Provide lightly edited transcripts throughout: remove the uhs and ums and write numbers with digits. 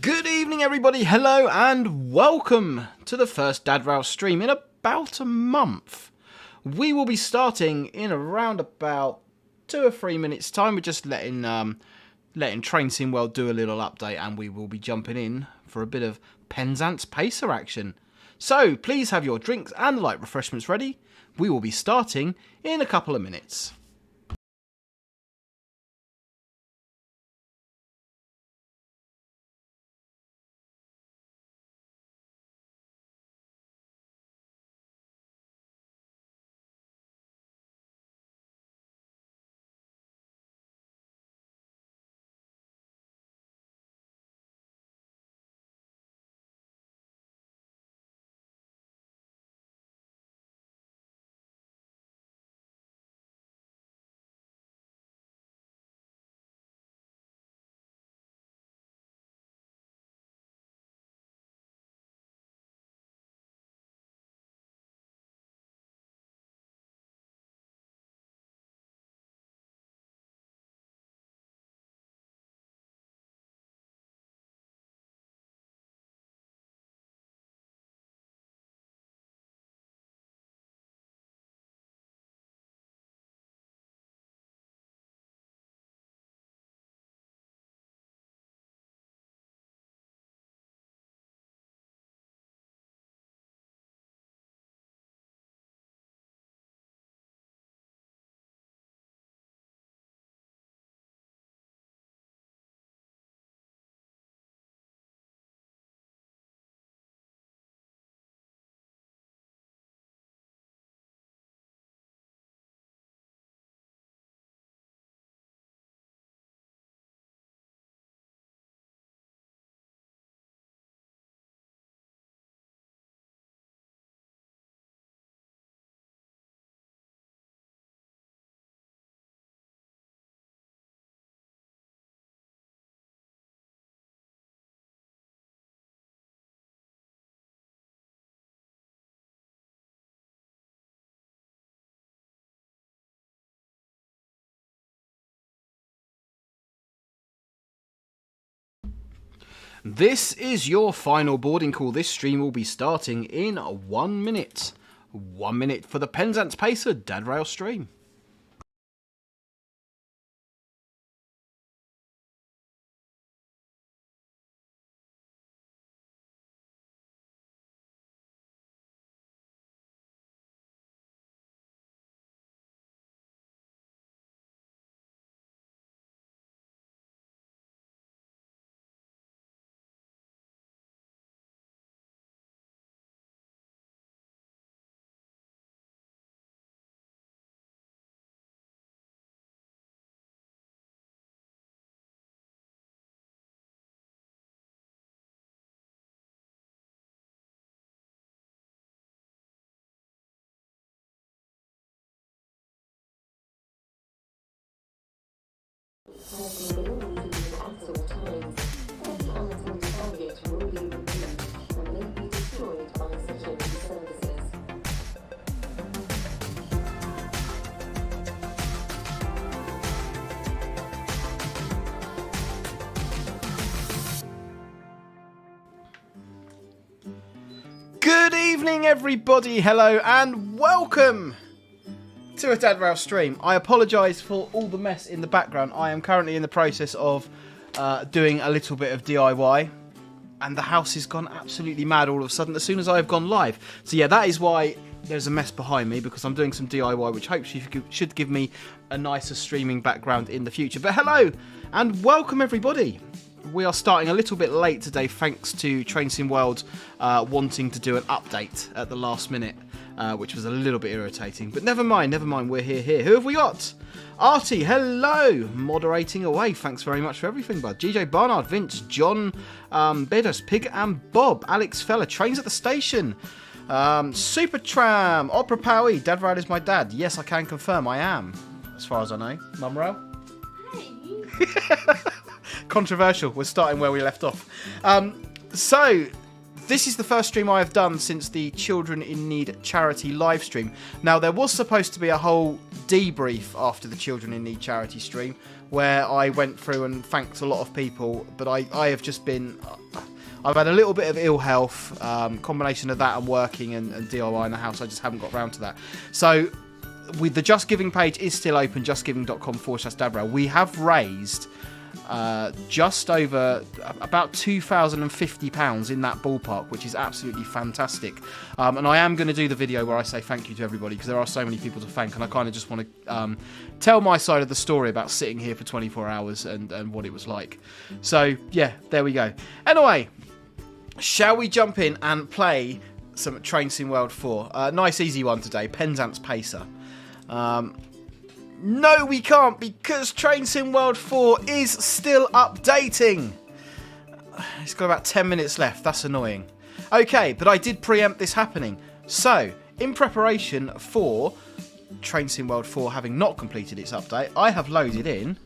Good evening everybody, hello and welcome to the first Dad Rail stream in about a month. We will be starting in around about 2 or 3 minutes time. We're just letting Train Sim World do a little update and we will be jumping in for a bit of Penzance Pacer action. So please have your drinks and light refreshments ready. We will be starting in a couple of minutes. This is your final boarding call. This stream will be starting in 1 minute. 1 minute for the Penzance Pacer Dad Rail stream. Good evening everybody, hello and welcome to a Dad Rail stream. I apologise for all the mess in the background. I am currently in the process of doing a little bit of DIY and the house has gone absolutely mad all of a sudden as soon as I've gone live. So yeah, that is why there's a mess behind me, because I'm doing some DIY which hopefully should give me a nicer streaming background in the future. But hello and welcome everybody. We are starting a little bit late today thanks to Train Sim World wanting to do an update at the last minute, which was a little bit irritating. But never mind, we're here. Who have we got? Artie, hello! Moderating away, thanks very much for everything, bud. GJ Barnard, Vince, John, Bedus, Pig and Bob, Alex Fella, Trains at the Station, Super Tram, Opera Powie, Dad Rail is my dad. Yes, I can confirm I am, as far as I know. Mum Rail? Hey! Controversial. We're starting where we left off. So, this is the first stream I have done since the Children in Need charity live stream. Now, there was supposed to be a whole debrief after the Children in Need charity stream where I went through and thanked a lot of people, but I have just been... I've had a little bit of ill health, combination of that and working and DIY in the house. I just haven't got round to that. So, with the Just Giving page is still open, justgiving.com/dadrail. We have raised just over about £2,050 in that ballpark, which is absolutely fantastic. And I am going to do the video where I say thank you to everybody because there are so many people to thank, and I kind of just want to tell my side of the story about sitting here for 24 hours and what it was like. So, yeah, there we go. Anyway, shall we jump in and play some Train Sim World 4? Nice easy one today, Penzance Pacer. No, we can't, because Train Sim World 4 is still updating. It's got about 10 minutes left. That's annoying. Okay, but I did preempt this happening. So, in preparation for Train Sim World 4 having not completed its update, I have loaded in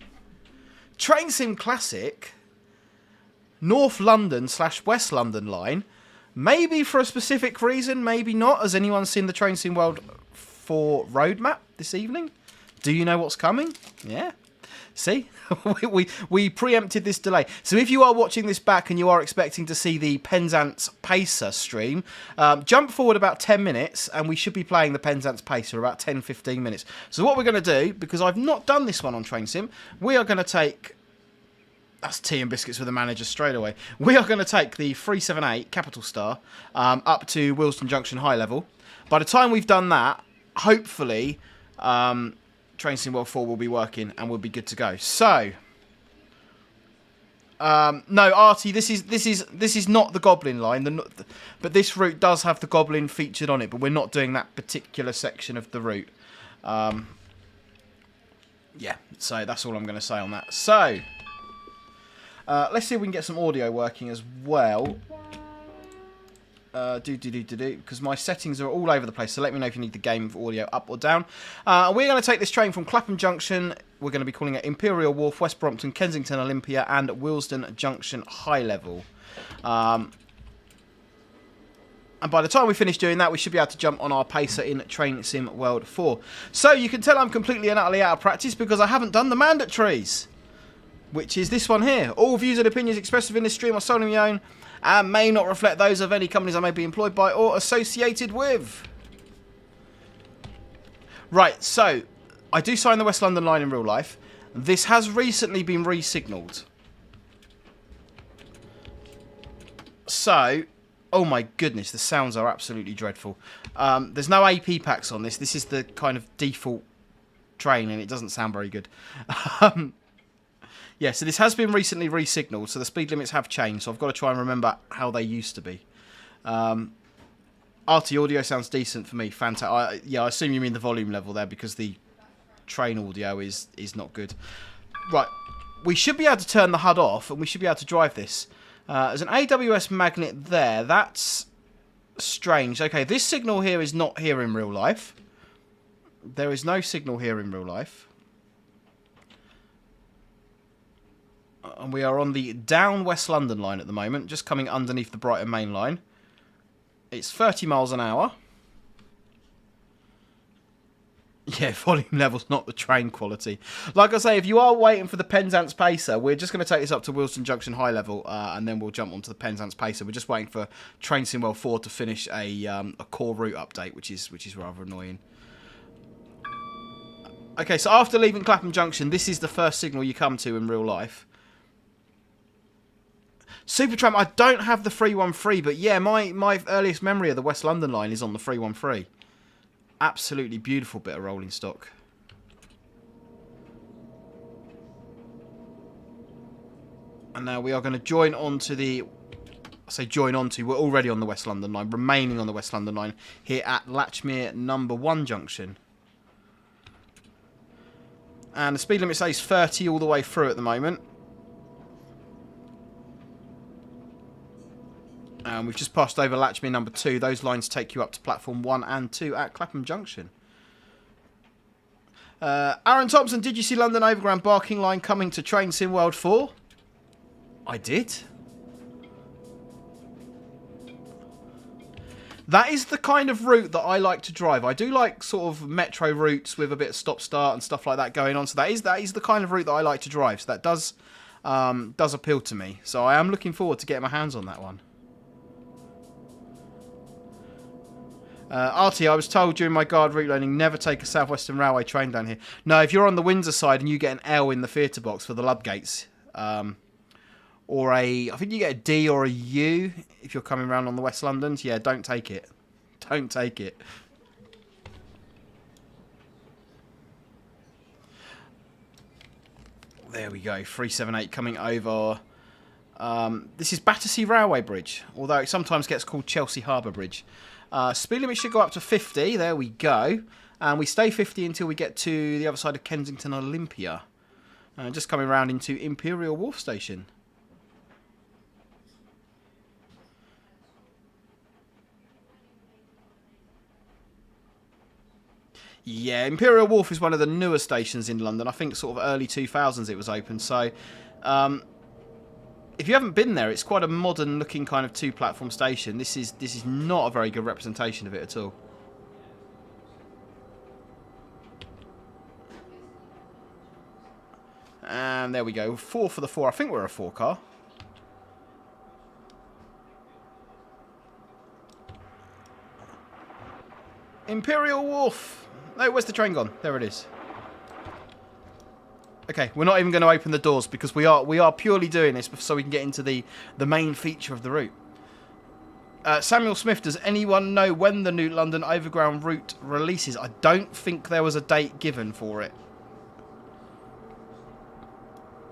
Train Sim Classic North London / West London line. Maybe for a specific reason, maybe not. Has anyone seen the Train Sim World 4 roadmap this evening? Do you know what's coming? Yeah. See? we preempted this delay. So if you are watching this back and you are expecting to see the Penzance Pacer stream, jump forward about 10 minutes and we should be playing the Penzance Pacer about 10-15 minutes. So what we're going to do, because I've not done this one on Train Sim, we are going to take... That's tea and biscuits for the manager straight away. We are going to take the 378 Capital Star up to Willesden Junction High Level. By the time we've done that, hopefully... Train Sim World 4 will be working and we'll be good to go. So, no, Artie, this is not the Goblin line, but this route does have the Goblin featured on it. But we're not doing that particular section of the route. Yeah, so that's all I'm going to say on that. So, let's see if we can get some audio working as well. Because my settings are all over the place, so let me know if you need the game of audio up or down. We're going to take this train from Clapham Junction. We're going to be calling it Imperial Wharf, West Brompton, Kensington Olympia, and Willesden Junction High Level. And by the time we finish doing that, we should be able to jump on our pacer in Train Sim World 4. So you can tell I'm completely and utterly out of practice because I haven't done the mandatories, which is this one here. All views and opinions expressed within this stream are solely my own and may not reflect those of any companies I may be employed by or associated with. Right, so I do sign the West London line in real life. This has recently been re-signalled. So, oh my goodness, the sounds are absolutely dreadful. There's no AP packs on this. This is the kind of default train and it doesn't sound very good. Yeah, so this has been recently re-signalled, so the speed limits have changed, so I've got to try and remember how they used to be. RT audio sounds decent for me, fantastic. Yeah, I assume you mean the volume level there, because the train audio is not good. Right, we should be able to turn the HUD off, and we should be able to drive this. There's an AWS magnet there, that's strange. Okay, this signal here is not here in real life. There is no signal here in real life. And we are on the down West London line at the moment, just coming underneath the Brighton main line. It's 30 miles an hour. Yeah, volume level's not the train quality. Like I say, if you are waiting for the Penzance Pacer, we're just going to take this up to Willesden Junction High Level, and then we'll jump onto the Penzance Pacer. We're just waiting for Train Sim World 4 to finish a core route update, which is rather annoying. Okay, so after leaving Clapham Junction, this is the first signal you come to in real life. Supertram, I don't have the 313, but yeah, my earliest memory of the West London line is on the 313. Absolutely beautiful bit of rolling stock. And now we are going to join on to the... I say join on to, we're already on the West London line, remaining on the West London line here at Latchmere number 1 junction. And the speed limit says 30 all the way through at the moment. And we've just passed over Latchmere number 2. Those lines take you up to platform 1 and 2 at Clapham Junction. Aaron Thompson, did you see London Overground Barking Line coming to Train Sim World 4? I did. That is the kind of route that I like to drive. I do like sort of metro routes with a bit of stop-start and stuff like that going on. So that is the kind of route that I like to drive. So that does appeal to me. So I am looking forward to getting my hands on that one. Artie, I was told during my guard route learning never take a South Western Railway train down here. No, if you're on the Windsor side and you get an L in the theatre box for the Ludgates, or I think you get a D or a U if you're coming around on the West Londons. Yeah, don't take it. Don't take it. There we go. 378 coming over. This is Battersea Railway Bridge, although it sometimes gets called Chelsea Harbour Bridge. Speed limit should go up to 50. There we go. And we stay 50 until we get to the other side of Kensington Olympia. Just coming around into Imperial Wharf Station. Yeah, Imperial Wharf is one of the newer stations in London. I think sort of early 2000s it was open. So, if you haven't been there, it's quite a modern looking kind of two-platform station. This is not a very good representation of it at all. And there we go. 4 for the 4. I think we're a 4 car. Imperial Wharf. No, where's the train gone? There it is. Okay, we're not even going to open the doors because we are purely doing this so we can get into the main feature of the route. Samuel Smith, does anyone know when the new London Overground route releases? I don't think there was a date given for it.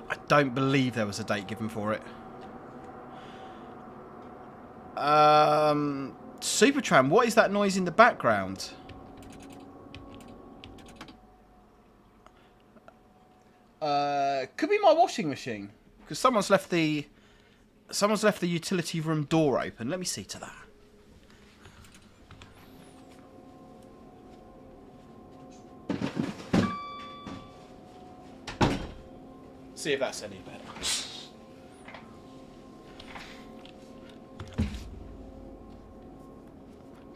I don't believe there was a date given for it. Supertram, what is that noise in the background? Could be my washing machine because someone's left the utility room door open. Let me see to that. See if that's any better.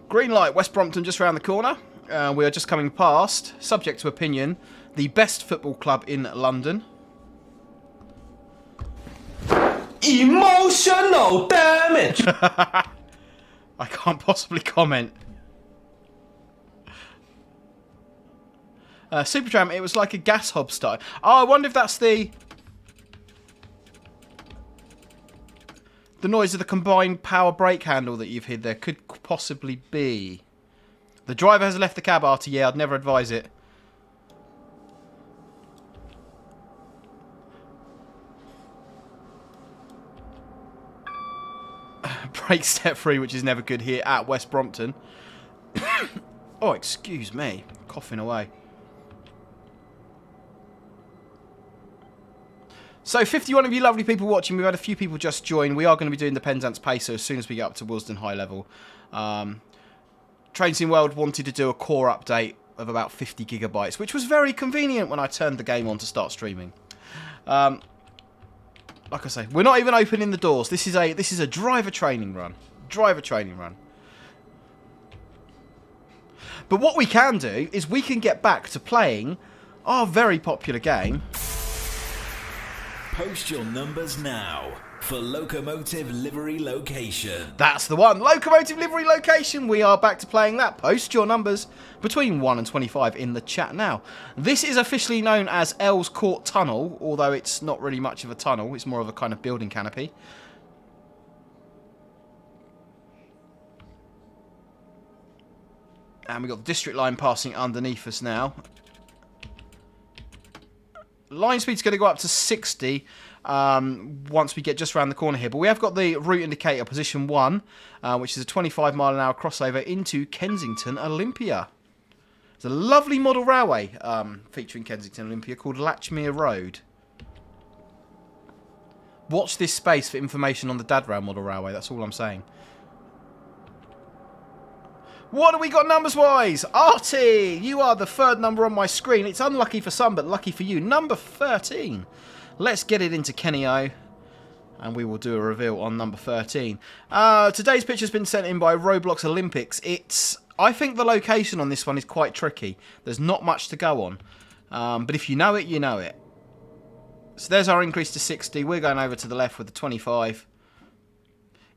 Green light, West Brompton just round the corner. We are just coming past, subject to opinion, the best football club in London. Emotional damage! I can't possibly comment. Supertram, it was like a gas hob style. Oh, I wonder if that's the noise of the combined power brake handle that you've hid there. Could possibly be. The driver has left the cab, Artie. Yeah, I'd never advise it. Brake step free, which is never good here at West Brompton. Oh, excuse me. Coughing away. So, 51 of you lovely people watching. We've had a few people just join. We are going to be doing the Penzance Pacer as soon as we get up to Willesden High Level. Train Sim World wanted to do a core update of about 50 gigabytes, which was very convenient when I turned the game on to start streaming. Like I say, we're not even opening the doors. This is a driver training run. Driver training run. But what we can do is we can get back to playing our very popular game. Post your numbers now for Locomotive Livery Location. That's the one. Locomotive Livery Location. We are back to playing that. Post your numbers between 1 and 25 in the chat now. This is officially known as Earls Court Tunnel, although it's not really much of a tunnel. It's more of a kind of building canopy. And we've got the district line passing underneath us now. Line speed's going to go up to 60 once we get just around the corner here. But we have got the route indicator, position 1, which is a 25 mile an hour crossover into Kensington Olympia. It's a lovely model railway featuring Kensington Olympia called Latchmere Road. Watch this space for information on the Dadrail model railway, that's all I'm saying. What do we got numbers-wise? Artie, you are the third number on my screen. It's unlucky for some, but lucky for you. Number 13. Let's get it into Kenny O. and we will do a reveal on number 13. Today's picture's been sent in by Roblox Olympics. I think the location on this one is quite tricky. There's not much to go on. But if you know it, you know it. So there's our increase to 60. We're going over to the left with the 25.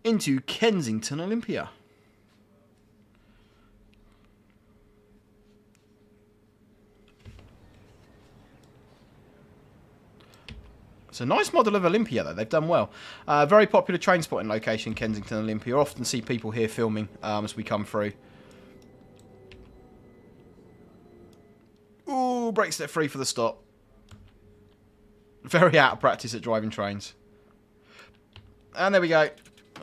Into Kensington Olympia. It's a nice model of Olympia, though. They've done well. Very popular train spotting location, Kensington Olympia. Often see people here filming as we come through. Ooh, brake step free for the stop. Very out of practice at driving trains. And there we go.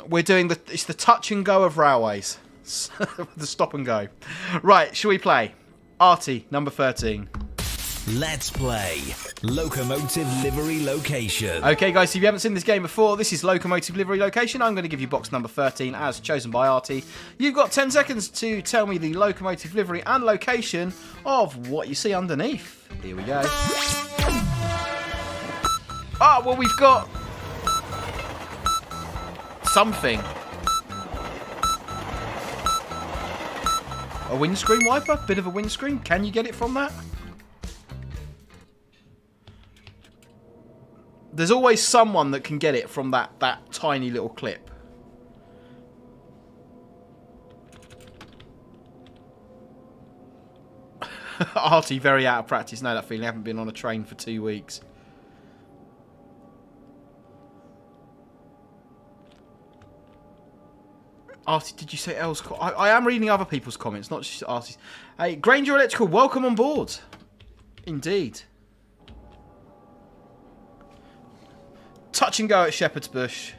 We're doing it's the touch and go of railways. The stop and go. Right, shall we play? Artie, number 13. Let's play Locomotive Livery Location. Okay, guys, so if you haven't seen this game before, this is Locomotive Livery Location. I'm going to give you box number 13 as chosen by Artie. You've got 10 seconds to tell me the locomotive livery and location of what you see underneath. Here we go. Ah, well, we've got something. A windscreen wiper? Bit of a windscreen? Can you get it from that? There's always someone that can get it from that tiny little clip. Artie, very out of practice. Know that feeling. I haven't been on a train for 2 weeks. Artie, did you say L's? I am reading other people's comments, not just Artie's. Hey, Granger Electrical, welcome on board. Indeed. Touch and go at Shepherd's Bush.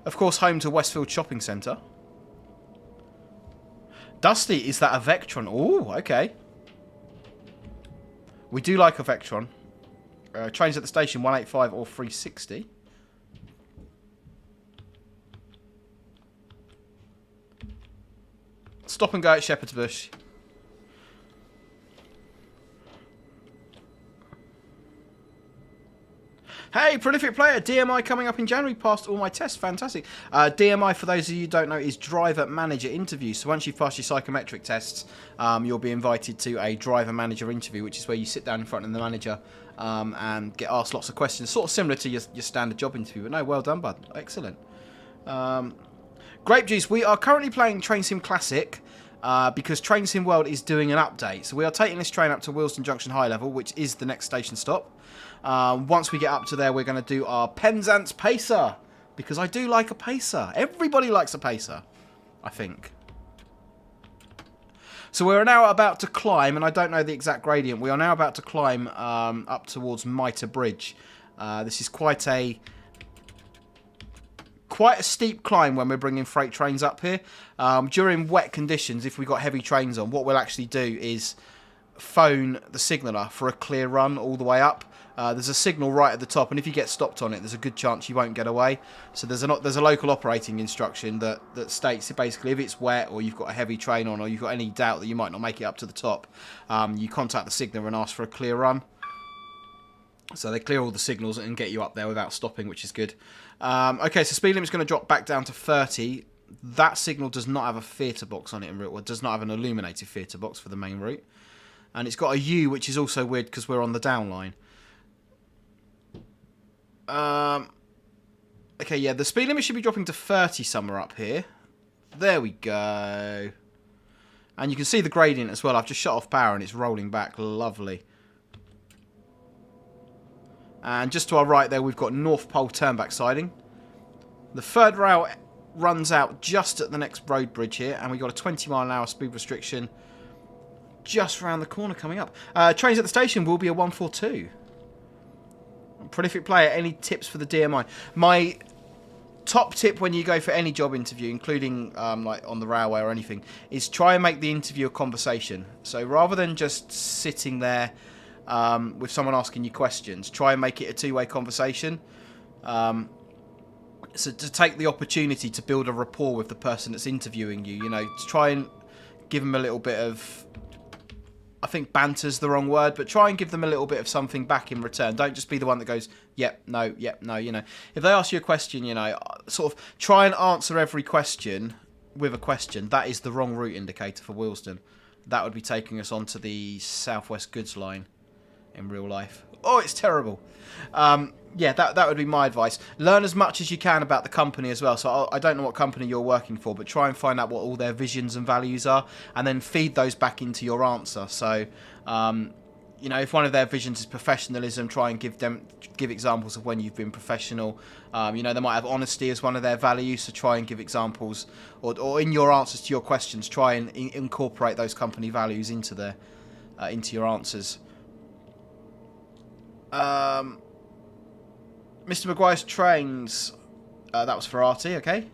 Of course, home to Westfield Shopping Centre. Dusty, is that a Vectron? Oh, okay. We do like a Vectron. Trains at the station, 185 or 360. Stop and go at Shepherd's Bush. Hey, prolific player, DMI coming up in January, passed all my tests, fantastic. DMI, for those of you who don't know, is driver manager interview. So once you've passed your psychometric tests, you'll be invited to a driver manager interview, which is where you sit down in front of the manager and get asked lots of questions, sort of similar to your standard job interview. But no, well done, bud. Excellent. Grape Juice, we are currently playing Train Sim Classic because Train Sim World is doing an update. So we are taking this train up to Willesden Junction High Level, which is the next station stop. Once we get up to there, we're going to do our Penzance Pacer, because I do like a pacer. Everybody likes a pacer, I think. So we're now about to climb, and I don't know the exact gradient. We are now about to climb up towards Mitre Bridge. This is quite a steep climb when we're bringing freight trains up here. During wet conditions, if we've got heavy trains on, what we'll actually do is phone the signaller for a clear run all the way up. There's a signal right at the top, and if you get stopped on it, there's a good chance you won't get away. So there's a local operating instruction that states that basically if it's wet or you've got a heavy train on or you've got any doubt that you might not make it up to the top, you contact the signaller and ask for a clear run. So they clear all the signals and get you up there without stopping, which is good. Okay, so speed limit's going to drop back down to 30. That signal does not have a theatre box on it en route, or does not have an illuminated theatre box for the main route. And it's got a U, which is also weird because we're on the down line. Okay, yeah, the speed limit should be dropping to 30 somewhere up here. There we go. And you can see the gradient as well. I've just shut off power and it's rolling back. Lovely. And just to our right there, we've got North Pole turnback siding. The third rail runs out just at the next road bridge here, and we've got a 20-mile-an-hour speed restriction just around the corner coming up. Trains at the station will be a 142. Prolific player, any tips for the DMI? My top tip when you go for any job interview, including like on the railway or anything, is try and make the interview a conversation. So rather than just sitting there with someone asking you questions, try and make it a two-way conversation. So to take the opportunity to build a rapport with the person that's interviewing you, you know, to try and give them a little bit of I think banter's the wrong word, but try and give them a little bit of something back in return. Don't just be the one that goes, yep, no, you know. If they ask you a question, you know, sort of try and answer every question with a question. That is the wrong route indicator for Willesden. That would be taking us onto the Southwest Goods line in real life. Oh, it's terrible. Yeah, that would be my advice. Learn as much as you can about the company as well. So I don't know what company you're working for, but try and find out what all their visions and values are, and then feed those back into your answer. So, you know, if one of their visions is professionalism, try and give examples of when you've been professional. You know, they might have honesty as one of their values, so try and give examples, or in your answers to your questions, try and incorporate those company values into your answers. Mr. Maguire's trains. That was for RT, okay.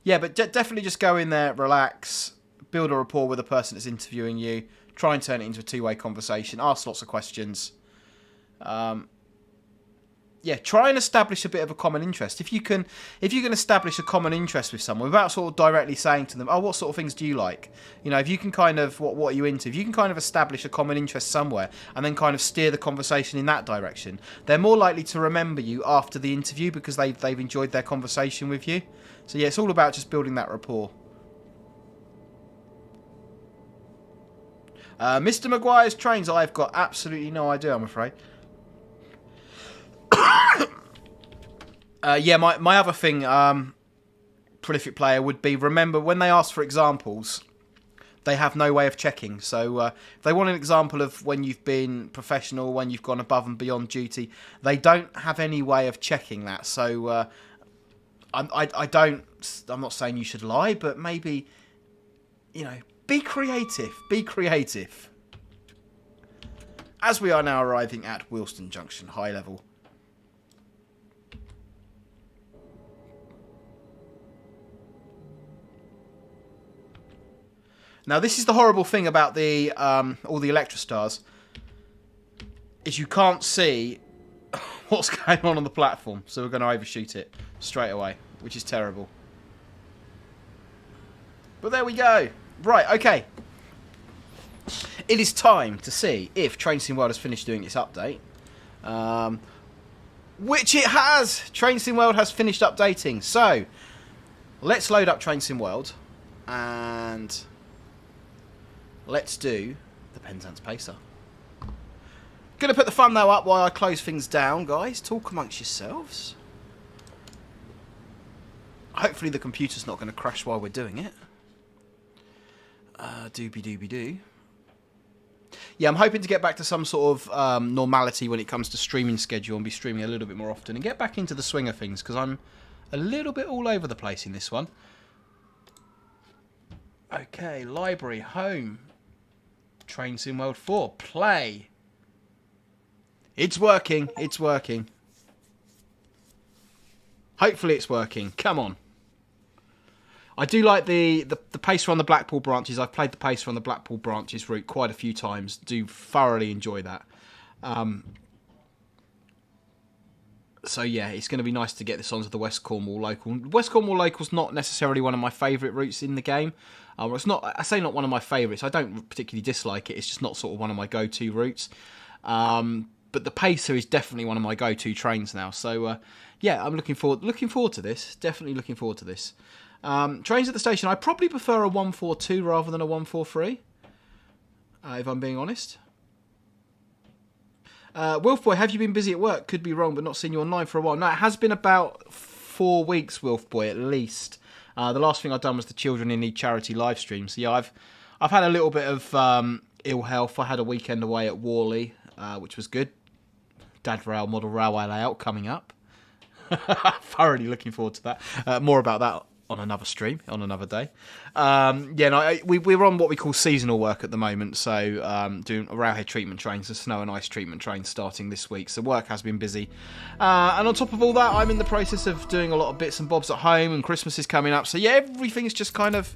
Yeah, but definitely just go in there, relax, build a rapport with the person that's interviewing you, try and turn it into a two-way conversation, ask lots of questions. Yeah, try and establish a bit of a common interest. If you can establish a common interest with someone without sort of directly saying to them, oh, what sort of things do you like? You know, if you can kind of, what are you into? If you can kind of establish a common interest somewhere and then kind of steer the conversation in that direction, they're more likely to remember you after the interview because they've enjoyed their conversation with you. So yeah, it's all about just building that rapport. Mr. Maguire's trains, I've got absolutely no idea, I'm afraid. Yeah, my other thing, prolific player, would be, remember when they ask for examples, they have no way of checking. So if they want an example of when you've been professional, when you've gone above and beyond duty, they don't have any way of checking that. So I'm not saying you should lie, but maybe, you know, be creative. Be creative. As we are now arriving at Willesden Junction, high level. Now, this is the horrible thing about the all the Electrostars, is you can't see what's going on the platform, so we're going to overshoot it straight away, which is terrible. But there we go. Right, okay. It is time to see if Train Sim World has finished doing its update. Which it has! Train Sim World has finished updating. So, let's load up Train Sim World and let's do the Penzance Pacer. Gonna put the thumbnail up while I close things down, guys. Talk amongst yourselves. Hopefully the computer's not going to crash while we're doing it. Doobie-doobie-doo. Yeah, I'm hoping to get back to some sort of normality when it comes to streaming schedule and be streaming a little bit more often and get back into the swing of things, because I'm a little bit all over the place in this one. Okay, library, home, Train Sim World 4, play. It's working, it's working. Hopefully it's working, come on. I do like the pacer on the Blackpool branches. I've played the pacer on the Blackpool branches route quite a few times. Do thoroughly enjoy that. So yeah, it's going to be nice to get this onto the West Cornwall Local. West Cornwall Local's not necessarily one of my favourite routes in the game. It's not. I say not one of my favourites. I don't particularly dislike it. It's just not sort of one of my go-to routes. But the pacer is definitely one of my go-to trains now. So yeah, I'm looking forward to this. Definitely looking forward to this. Trains at the station, I probably prefer a 142 rather than a 143, if I'm being honest. Wolfboy, have you been busy at work? Could be wrong, but not seen you online for a while. No, it has been about 4 weeks, Wolfboy, at least. The last thing I've done was the Children in Need charity live stream. So yeah, I've had a little bit of ill health. I had a weekend away at Worley, which was good. Dad Rail model railway layout coming up. Thoroughly looking forward to that. More about that on another stream, on another day. Yeah, no, we're on what we call seasonal work at the moment, so doing railhead treatment trains, the snow and ice treatment trains starting this week, so work has been busy. And on top of all that, I'm in the process of doing a lot of bits and bobs at home, and Christmas is coming up, so yeah, everything's just kind of...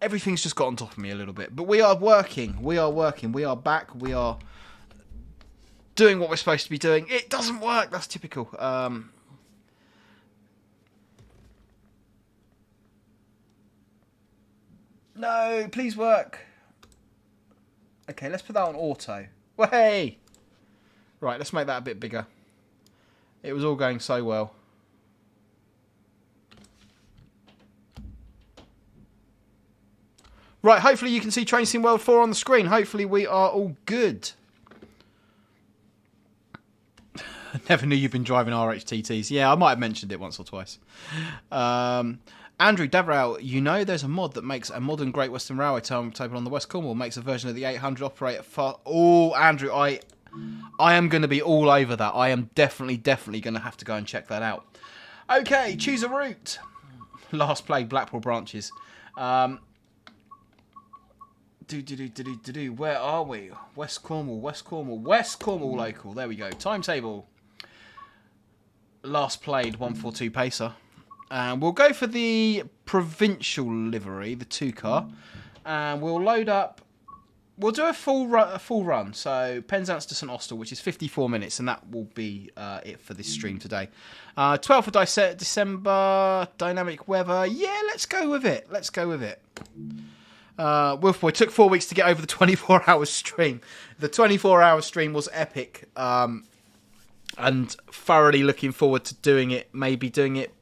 everything's just got on top of me a little bit. But we are working, we are back, we are doing what we're supposed to be doing. It doesn't work, that's typical. No, please work. Okay, let's put that on auto. Way! Right, let's make that a bit bigger. It was all going so well. Right, hopefully you can see Train Sim World 4 on the screen. Hopefully we are all good. I never knew you'd been driving RHTTs. Yeah, I might have mentioned it once or twice. Andrew Davrail, you know there's a mod that makes a modern Great Western Railway timetable on the West Cornwall, makes a version of the 800 operator for... Oh, Andrew, I am going to be all over that. I am definitely going to have to go and check that out. Okay, choose a route. Last played Blackpool branches. Where are we? West Cornwall Local. There we go. Timetable. Last played 142 pacer. And we'll go for the provincial livery, the 2-car. And we'll load up. We'll do a full run. So Penzance to St Austell, which is 54 minutes, and that will be it for this stream today. 12th of December, dynamic weather. Yeah, let's go with it. Wolfboy took 4 weeks to get over the 24-hour stream. The 24-hour stream was epic, and thoroughly looking forward to doing it.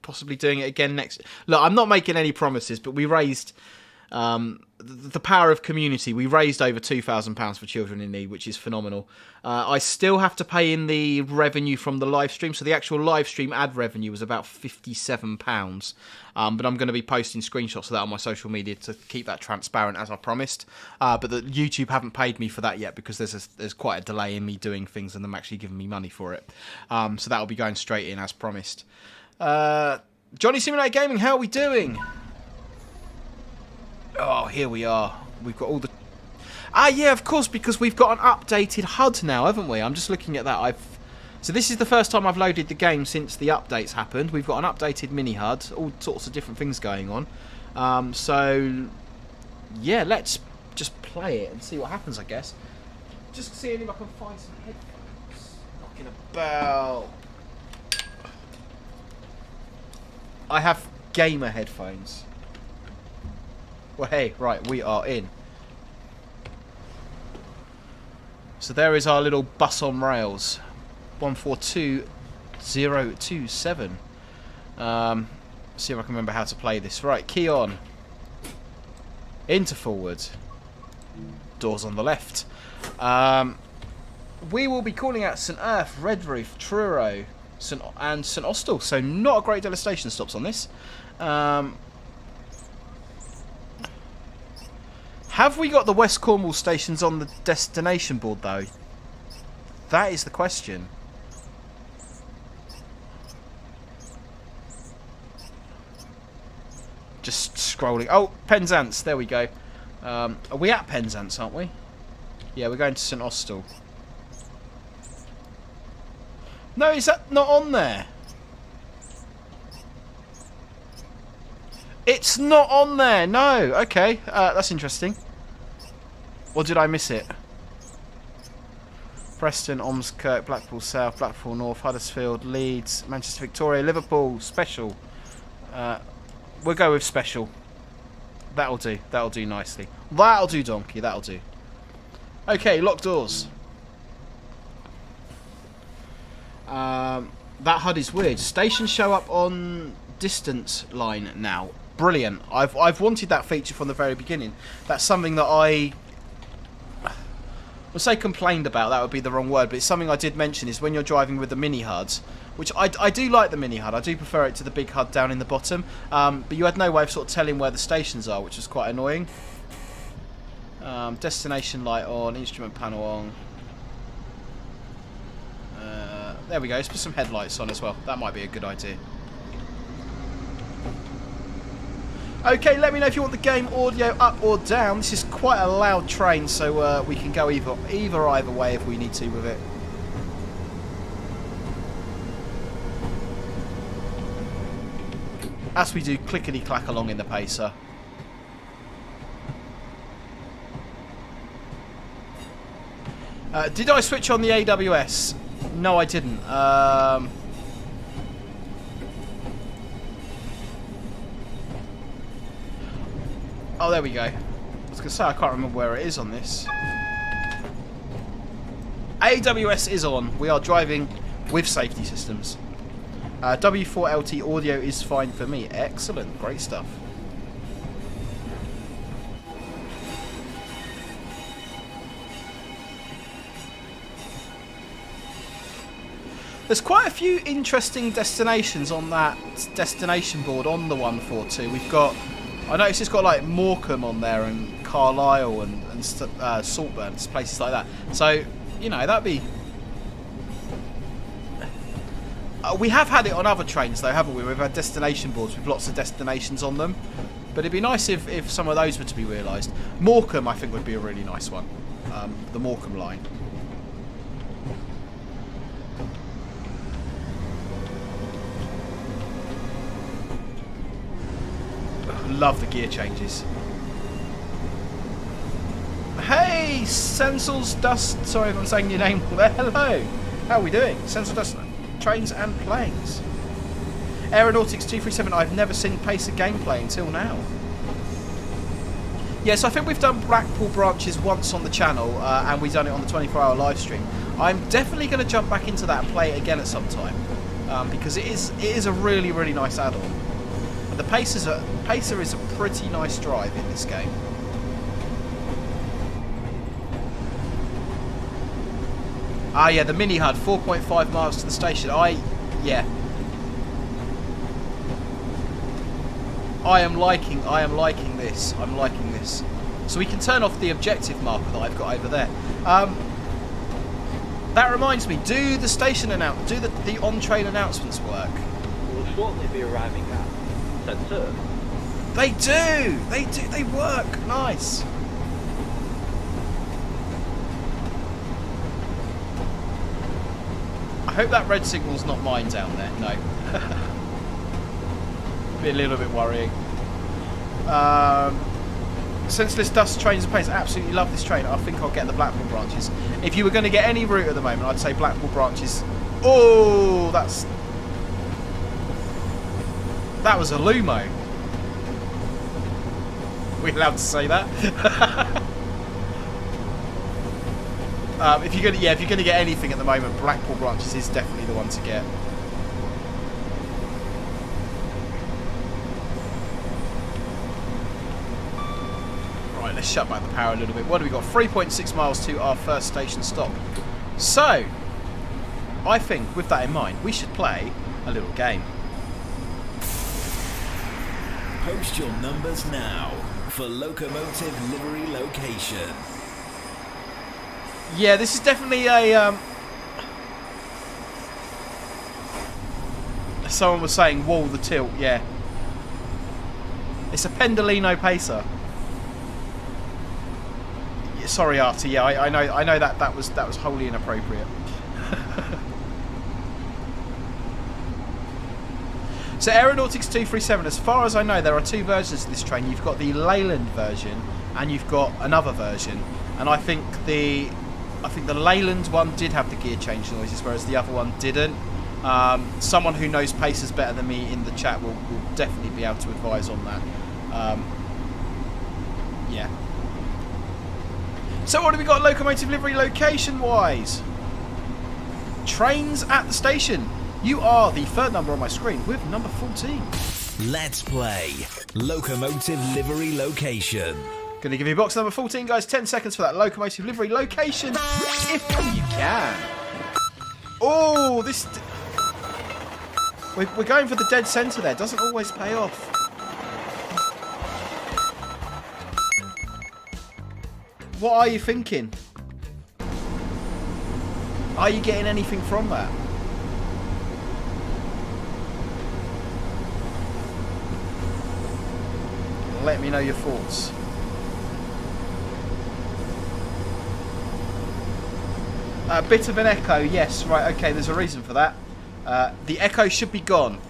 Possibly doing it again next. Look, I'm not making any promises, but we raised the power of community. We raised over £2,000 for children in need, which is phenomenal. I still have to pay in the revenue from the live stream, so the actual live stream ad revenue was about £57. But I'm going to be posting screenshots of that on my social media to keep that transparent, as I promised. But the YouTube haven't paid me for that yet because there's quite a delay in me doing things and them actually giving me money for it. So that will be going straight in as promised. Johnny Simulator Gaming, how are we doing? Oh, here we are. We've got all the... Ah, yeah, of course, because we've got an updated HUD now, haven't we? I'm just looking at that. So this is the first time I've loaded the game since the updates happened. We've got an updated mini HUD, all sorts of different things going on. So, yeah, let's just play it and see what happens, I guess. Just seeing if I can find some headphones. Knocking about... I have gamer headphones. Well, hey, right, we are in. So there is our little bus on rails. 142027. See if I can remember how to play this. Right, key on. Into forward. Doors on the left. We will be calling out St Erth, Redroof, Truro, and St Austell. So not a great deal of station stops on this. Have we got the West Cornwall stations on the destination board, though? That is the question. Just scrolling. Oh, Penzance. There we go. Are we at Penzance, aren't we? Yeah, we're going to St Austell. No, is that not on there? It's not on there. No. Okay. That's interesting. Or did I miss it? Preston, Ormskirk, Blackpool South, Blackpool North, Huddersfield, Leeds, Manchester Victoria, Liverpool, Special. We'll go with Special. That'll do. That'll do nicely. That'll do, Donkey. That'll do. Okay, lock doors. That HUD is weird. Stations show up on distance line now. Brilliant. I've wanted that feature from the very beginning. That's something that I would say complained about. That would be the wrong word, but it's something I did mention, is when you're driving with the mini HUD, which I do like the mini HUD. I do prefer it to the big HUD down in the bottom. But you had no way of sort of telling where the stations are, which was quite annoying. Destination light on, instrument panel on. There we go. Let's put some headlights on as well. That might be a good idea. Okay, let me know if you want the game audio up or down. This is quite a loud train, so we can go either way if we need to with it. As we do clickety-clack along in the pacer. Did I switch on the AWS? No, I didn't. Oh, there we go. was going to say, I can't remember where it is on this. AWS is on. We are driving with safety systems. W4LT audio is fine for me. Excellent. Great stuff. There's quite a few interesting destinations on that destination board on the 142. We've got, I noticed it's got like Morecambe on there and Carlisle and Saltburn, places like that. So, you know, that'd be... we have had it on other trains though, haven't we? We've had destination boards with lots of destinations on them. But it'd be nice if some of those were to be realised. Morecambe, I think, would be a really nice one. The Morecambe line. Love the gear changes. Hey, Sensel's Dust. Sorry if I'm saying your name there. Hello. How are we doing? Sensel Dust Trains and Planes. Aeronautics 237. I've never seen Pacer gameplay until now. Yes, I think we've done Blackpool branches once on the channel, and we've done it on the 24-hour live stream. I'm definitely going to jump back into that and play it again at some time, because it is a really, really nice add-on. The Pacer is a pretty nice drive in this game. Ah, yeah, the mini HUD, 4.5 miles to the station. Yeah. I am liking this. I'm liking this. So we can turn off the objective marker that I've got over there. That reminds me, do the station do the on-train announcements work? We'll shortly be arriving at Penzance. They do! They work! Nice! I hope that red signal's not mine down there. No. Be a little bit worrying. Senseless Dust Trains and Planes. Absolutely love this train. I think I'll get the Blackpool branches. If you were going to get any route at the moment, I'd say Blackpool branches. Oh, that was a Lumo. We allowed to say that? If you're gonna get anything at the moment, Blackpool branches is definitely the one to get. Right, let's shut back the power a little bit. What do we got? 3.6 miles to our first station stop. So, I think with that in mind, we should play a little game. Post your numbers now for Locomotive Livery Location. Yeah, this is definitely a... someone was saying, wall the tilt, yeah. It's a Pendolino Pacer. Yeah, sorry, Artie, yeah, I know that was wholly inappropriate. So Aeronautics 237, as far as I know, there are two versions of this train. You've got the Leyland version and you've got another version. And I think the Leyland one did have the gear change noises, whereas the other one didn't. Someone who knows Pacers better than me in the chat will definitely be able to advise on that. Yeah. So what have we got Locomotive Livery Location wise? Trains at the station. You are the third number on my screen with number 14. Let's play Locomotive Livery Location. Going to give you box number 14, guys. 10 seconds for that Locomotive Livery Location, if you can. Oh, this... We're going for the dead centre there. Doesn't always pay off. What are you thinking? Are you getting anything from that? Let me know your thoughts. A bit of an echo, yes, right, okay, there's a reason for that. The echo should be gone.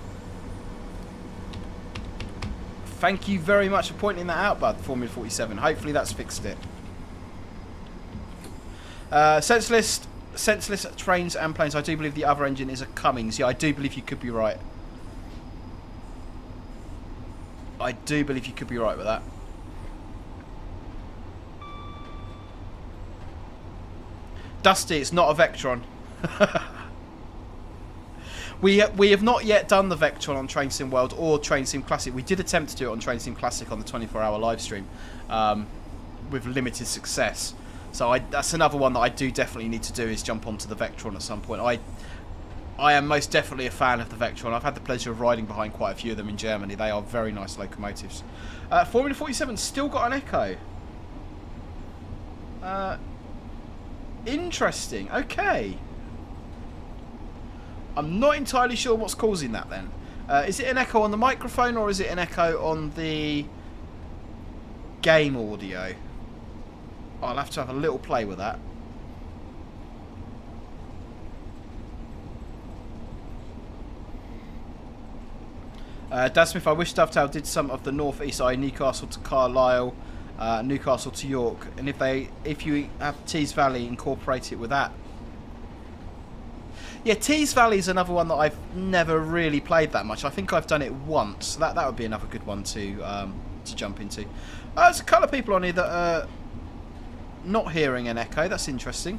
Thank you very much for pointing that out, bud, Formula 47. Hopefully that's fixed it. Senseless Trains and Planes. I do believe the other engine is a Cummins. Yeah, I do believe you could be right. I do believe you could be right with that. Dusty, it's not a Vectron. We have not yet done the Vectron on Train Sim World or Train Sim Classic. We did attempt to do it on Train Sim Classic on the 24-hour live stream with limited success. So that's another one that I do definitely need to do, is jump onto the Vectron at some point. I am most definitely a fan of the Vectron. I've had the pleasure of riding behind quite a few of them in Germany. They are very nice locomotives. Formula 47 still got an echo. Interesting. Okay. I'm not entirely sure what's causing that then. Is it an echo on the microphone or is it an echo on the game audio? I'll have to have a little play with that. Dad Smith, I wish Dovetail did some of the North East side, Newcastle to Carlisle, Newcastle to York, and if you have Tees Valley, incorporate it with that. Yeah, Tees Valley is another one that I've never really played that much. I think I've done it once. That would be another good one to jump into. There's a couple of people on here that are not hearing an echo. That's interesting.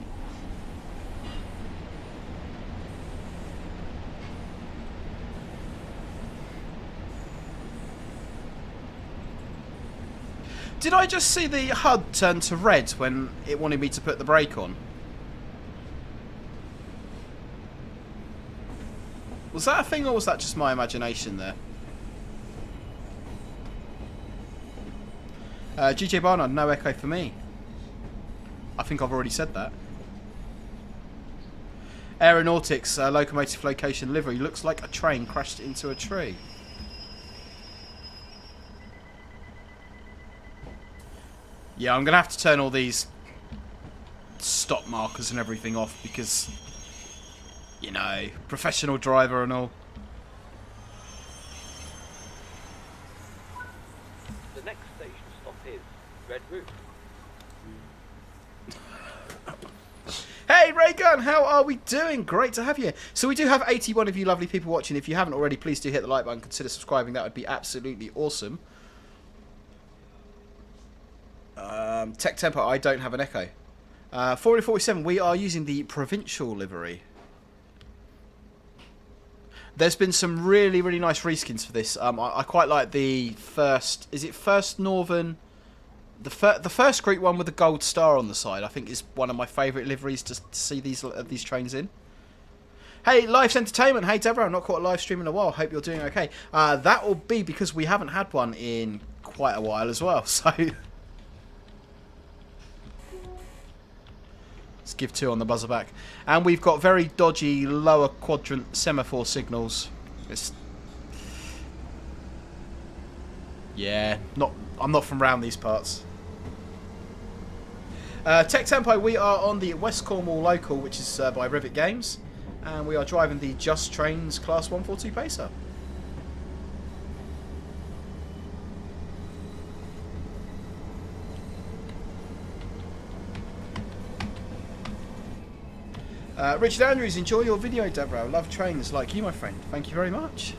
Did I just see the HUD turn to red when it wanted me to put the brake on? Was that a thing or was that just my imagination there? GJ Barnard, no echo for me. I think I've already said that. Aeronautics, locomotive location livery. Looks like a train crashed into a tree. Yeah, I'm going to have to turn all these stop markers and everything off because, you know, professional driver and all. The next station stop is Red Roof. Hey Raygun, how are we doing? Great to have you. So we do have 81 of you lovely people watching. If you haven't already, please do hit the like button, consider subscribing. That would be absolutely awesome. Tech Tempo, I don't have an echo. 4047, we are using the provincial livery. There's been some really, really nice reskins for this. I quite like the first... Is it First Northern? The first Greek one with the gold star on the side, I think, is one of my favourite liveries to see these trains in. Hey, Life's Entertainment. Hey, Deborah. I'm not caught a live stream in a while. Hope you're doing okay. That will be because we haven't had one in quite a while as well. So let's give 2 on the buzzer back. And we've got very dodgy lower quadrant semaphore signals. Yeah, I'm not from round these parts. Tech Tempo, we are on the West Cornwall Local, which is by Rivet Games. And we are driving the Just Trains Class 142 Pacer. Richard Andrews, enjoy your video, Deborah. I love trains like you, my friend. Thank you very much.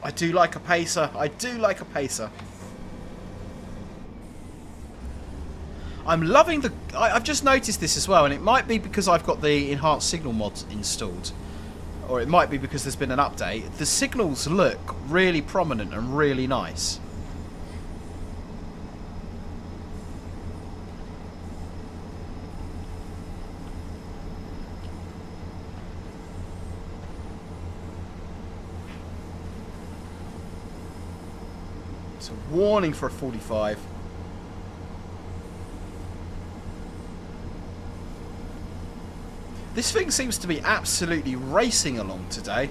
I do like a pacer. I do like a pacer. I'm loving the... I've just noticed this as well, and it might be because I've got the enhanced signal mods installed. Or it might be because there's been an update. The signals look really prominent and really nice. It's a warning for a 45. This thing seems to be absolutely racing along today.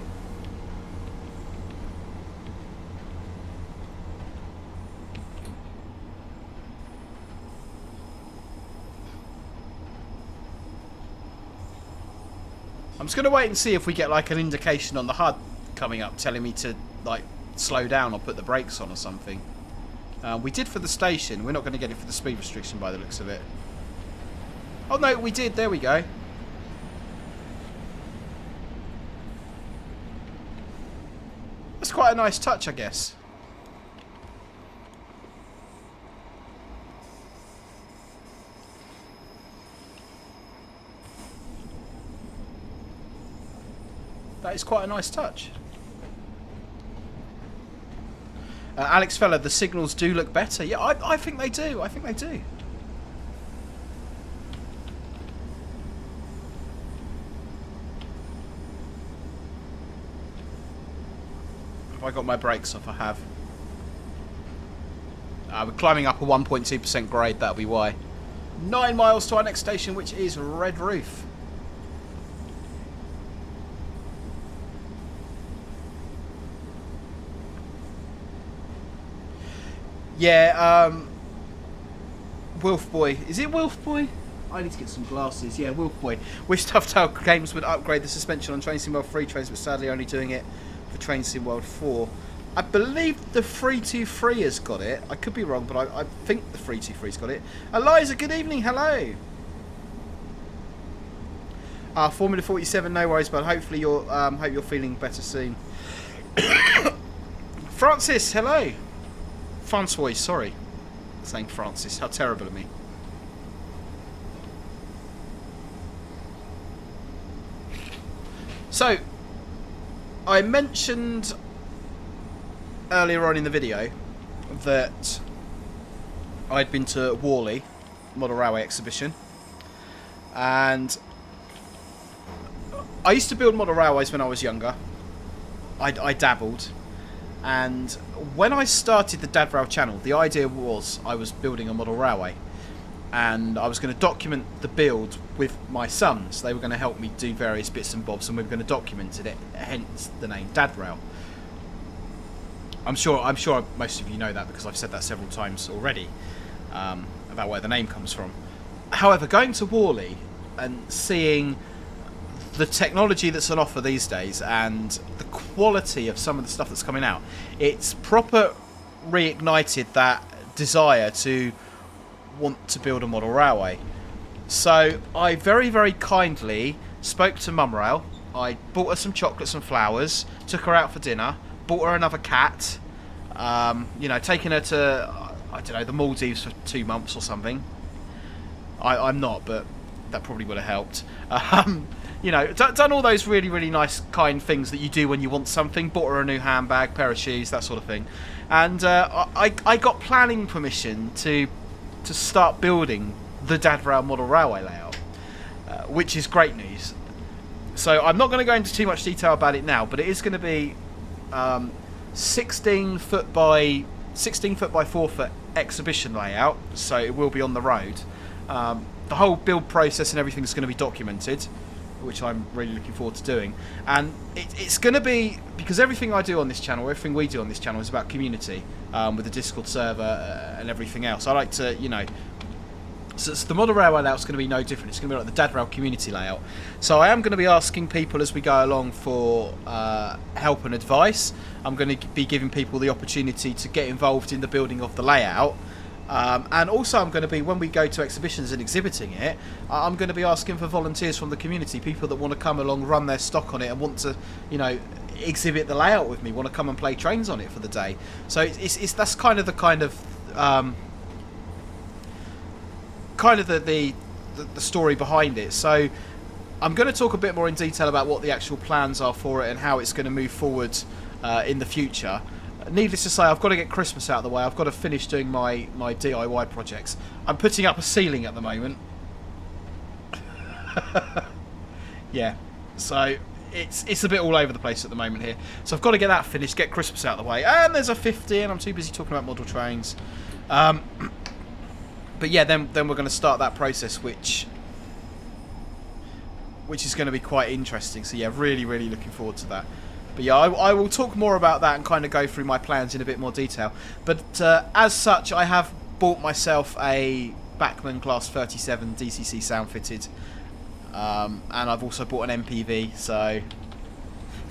I'm just going to wait and see if we get like an indication on the HUD coming up telling me to like slow down or put the brakes on or something. We did for the station. We're not going to get it for the speed restriction by the looks of it. Oh no, we did. There we go. That's quite a nice touch, I guess. That is quite a nice touch. Alex Feller, the signals do look better. Yeah, I think they do. I think they do. Have I got my brakes off? I have. We're climbing up a 1.2% grade, that'll be why. 9 miles to our next station, which is Red Roof. Yeah, Wolf Boy. Is it Wolf Boy? I need to get some glasses. Yeah, Wolf Boy. Wish Tuftail Games would upgrade the suspension on Train Sim World 3 trains, but sadly only doing it for Train Sim World 4. I believe the 323 has got it. I could be wrong, but I think the 323's got it. Eliza, good evening. Hello. Formula 47, no worries, but hopefully hope you're feeling better soon. Francis, hello. Francois, sorry. Saying Francis, how terrible of me. So, I mentioned earlier on in the video that I'd been to Worley Model Railway Exhibition, and I used to build model railways when I was younger. I dabbled, and when I started the Dad Rail channel, the idea was I was building a model railway, and I was going to document the build with my sons. They were going to help me do various bits and bobs, and we were going to document it, hence the name Dad Rail. I'm sure most of you know that because I've said that several times already, about where the name comes from. However, going to Worley and seeing the technology that's on offer these days and the quality of some of the stuff that's coming out, it's proper reignited that desire to want to build a model railway. So I very, very kindly spoke to Mum Rail. I bought her some chocolates and flowers, took her out for dinner, bought her another cat, taking her to, I don't know, the Maldives for 2 months or something. I'm not, but that probably would have helped. Done all those really, really nice, kind things that you do when you want something. Bought her a new handbag, pair of shoes, that sort of thing. And I got planning permission to start building the Dad Rail model railway layout, which is great news. So I'm not going to go into too much detail about it now, but it is going to be 16 foot by 4 foot exhibition layout, so it will be on the road. The whole build process and everything is going to be documented, which I'm really looking forward to doing. And it's going to be, because everything I do on this channel, everything we do on this channel is about community, with the Discord server and everything else. I like to, so the model railway layout is going to be no different. It's going to be like the Dad Rail community layout. So I am going to be asking people as we go along for help and advice. I'm going to be giving people the opportunity to get involved in the building of the layout. And also I'm going to be, when we go to exhibitions and exhibiting it, I'm going to be asking for volunteers from the community, people that want to come along, run their stock on it and want to, exhibit the layout with me, want to come and play trains on it for the day. So that's kind of the story behind it. So I'm going to talk a bit more in detail about what the actual plans are for it and how it's going to move forward in the future. Needless to say, I've got to get Christmas out of the way. I've got to finish doing my DIY projects. I'm putting up a ceiling at the moment. Yeah, so it's a bit all over the place at the moment here. So I've got to get that finished, get Christmas out of the way. And there's a 50, and I'm too busy talking about model trains. But yeah, then we're going to start that process, which is going to be quite interesting. So yeah, really, really looking forward to that. But yeah, I will talk more about that and kind of go through my plans in a bit more detail. But as such, I have bought myself a Bachmann Class 37 DCC sound fitted. And I've also bought an MPV, so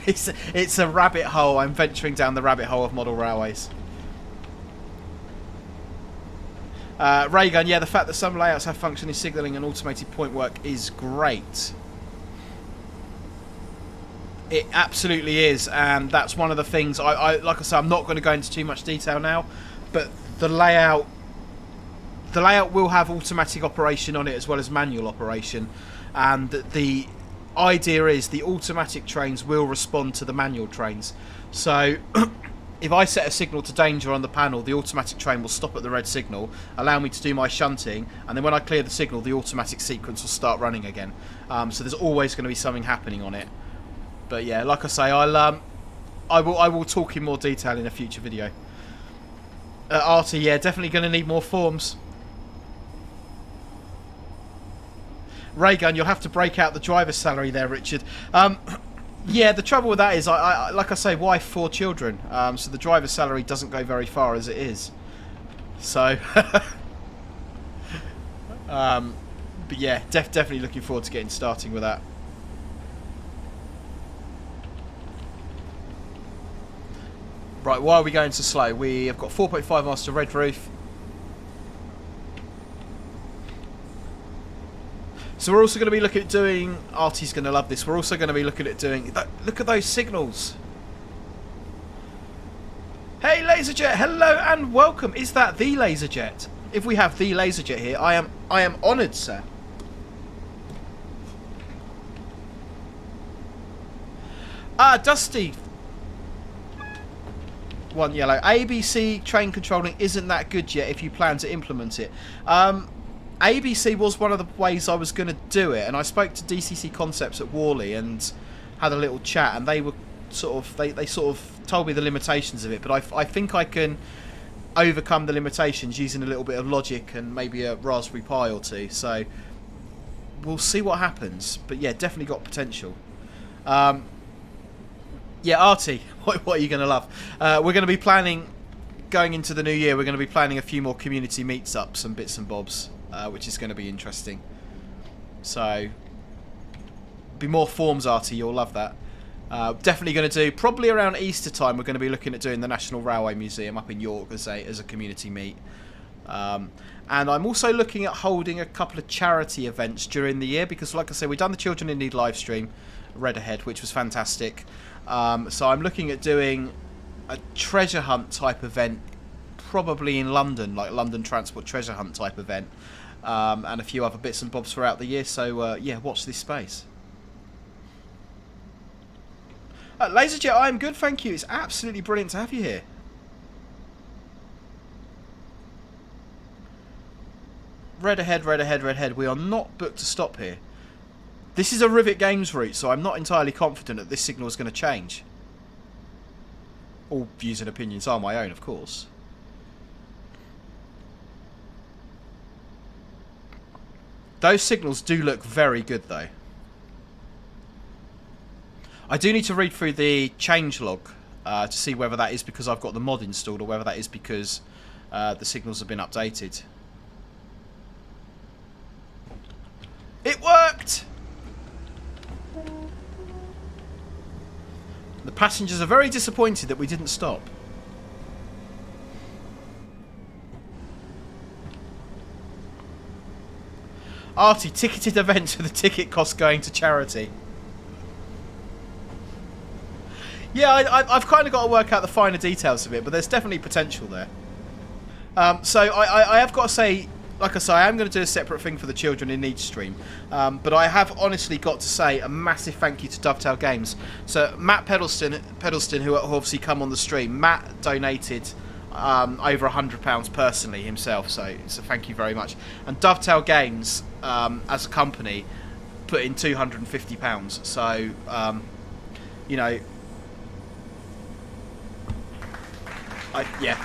it's a rabbit hole. I'm venturing down the rabbit hole of model railways. Raygun, yeah, the fact that some layouts have functioning signalling and automated point work is great. It absolutely is, and that's one of the things. Like I said, I'm not going to go into too much detail now, but the layout will have automatic operation on it as well as manual operation, and the idea is the automatic trains will respond to the manual trains. So if I set a signal to danger on the panel, the automatic train will stop at the red signal, allow me to do my shunting, and then when I clear the signal, the automatic sequence will start running again. So there's always going to be something happening on it. But yeah, like I say, I will talk in more detail in a future video. Artie, yeah, definitely going to need more forms. Raygun, you'll have to break out the driver's salary there, Richard. Yeah, the trouble with that is, I like I say, wife, 4 children. So the driver's salary doesn't go very far as it is. So, but yeah, definitely looking forward to getting starting with that. Right, why are we going so slow? We have got 4.5 miles to Red Roof. So we're also going to be looking at doing... Artie's going to love this. We're also going to be looking at doing... Look at those signals. Hey, Laserjet. Hello and welcome. Is that the Laserjet? If we have the Laserjet here, I am honoured, sir. Dusty. 1 yellow. ABC train controlling isn't that good yet if you plan to implement it. ABC was one of the ways I was going to do it, and I spoke to DCC Concepts at Worley and had a little chat, and they were sort of they sort of told me the limitations of it, but I think I can overcome the limitations using a little bit of logic and maybe a Raspberry Pi or two. So we'll see what happens, but yeah, definitely got potential. Yeah, Artie, what are you going to love? We're going to be planning, going into the new year, we're going to be planning a few more community meets-ups and bits and bobs, which is going to be interesting. So, be more forms, Artie, you'll love that. Definitely going to do, probably around Easter time, we're going to be looking at doing the National Railway Museum up in York as a community meet. And I'm also looking at holding a couple of charity events during the year, because like I said, we've done the Children in Need live stream, read ahead, which was fantastic. So I'm looking at doing a treasure hunt type event, probably in London, like London Transport treasure hunt type event, and a few other bits and bobs throughout the year. So yeah, watch this space. Laserjet, I'm good, thank you. It's absolutely brilliant to have you here. Red ahead, red ahead, red ahead. We are not booked to stop here. This is a Rivet Games route, so I'm not entirely confident that this signal is going to change. All views and opinions are my own, of course. Those signals do look very good, though. I do need to read through the changelog to see whether that is because I've got the mod installed or whether that is because the signals have been updated. It worked! The passengers are very disappointed that we didn't stop. Artie, ticketed events with the ticket cost going to charity. Yeah, I've kind of got to work out the finer details of it, but there's definitely potential there. So I have got to say, like I say, I am going to do a separate thing for the Children in Need stream. But I have honestly got to say a massive thank you to Dovetail Games. So Matt Pedalston, who obviously come on the stream, Matt donated over £100 personally himself. So thank you very much. And Dovetail Games, as a company, put in £250. So, you know... yeah.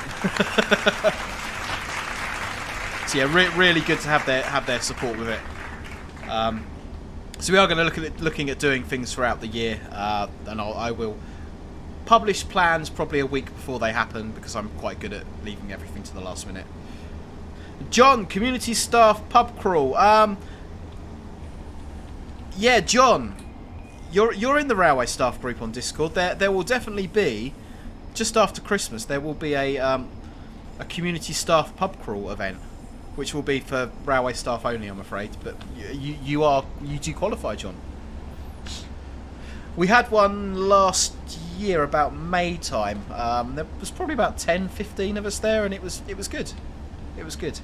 So yeah, really good to have their support with it. So we are going to looking at doing things throughout the year, and I will publish plans probably a week before they happen because I'm quite good at leaving everything to the last minute. John, community staff pub crawl. Yeah, John, you're in the railway staff group on Discord. There will definitely be, just after Christmas, there will be a community staff pub crawl event, which will be for railway staff only, I'm afraid. But you do qualify, John. We had one last year about May time. There was probably about 10-15 of us there, and it was good. It was good.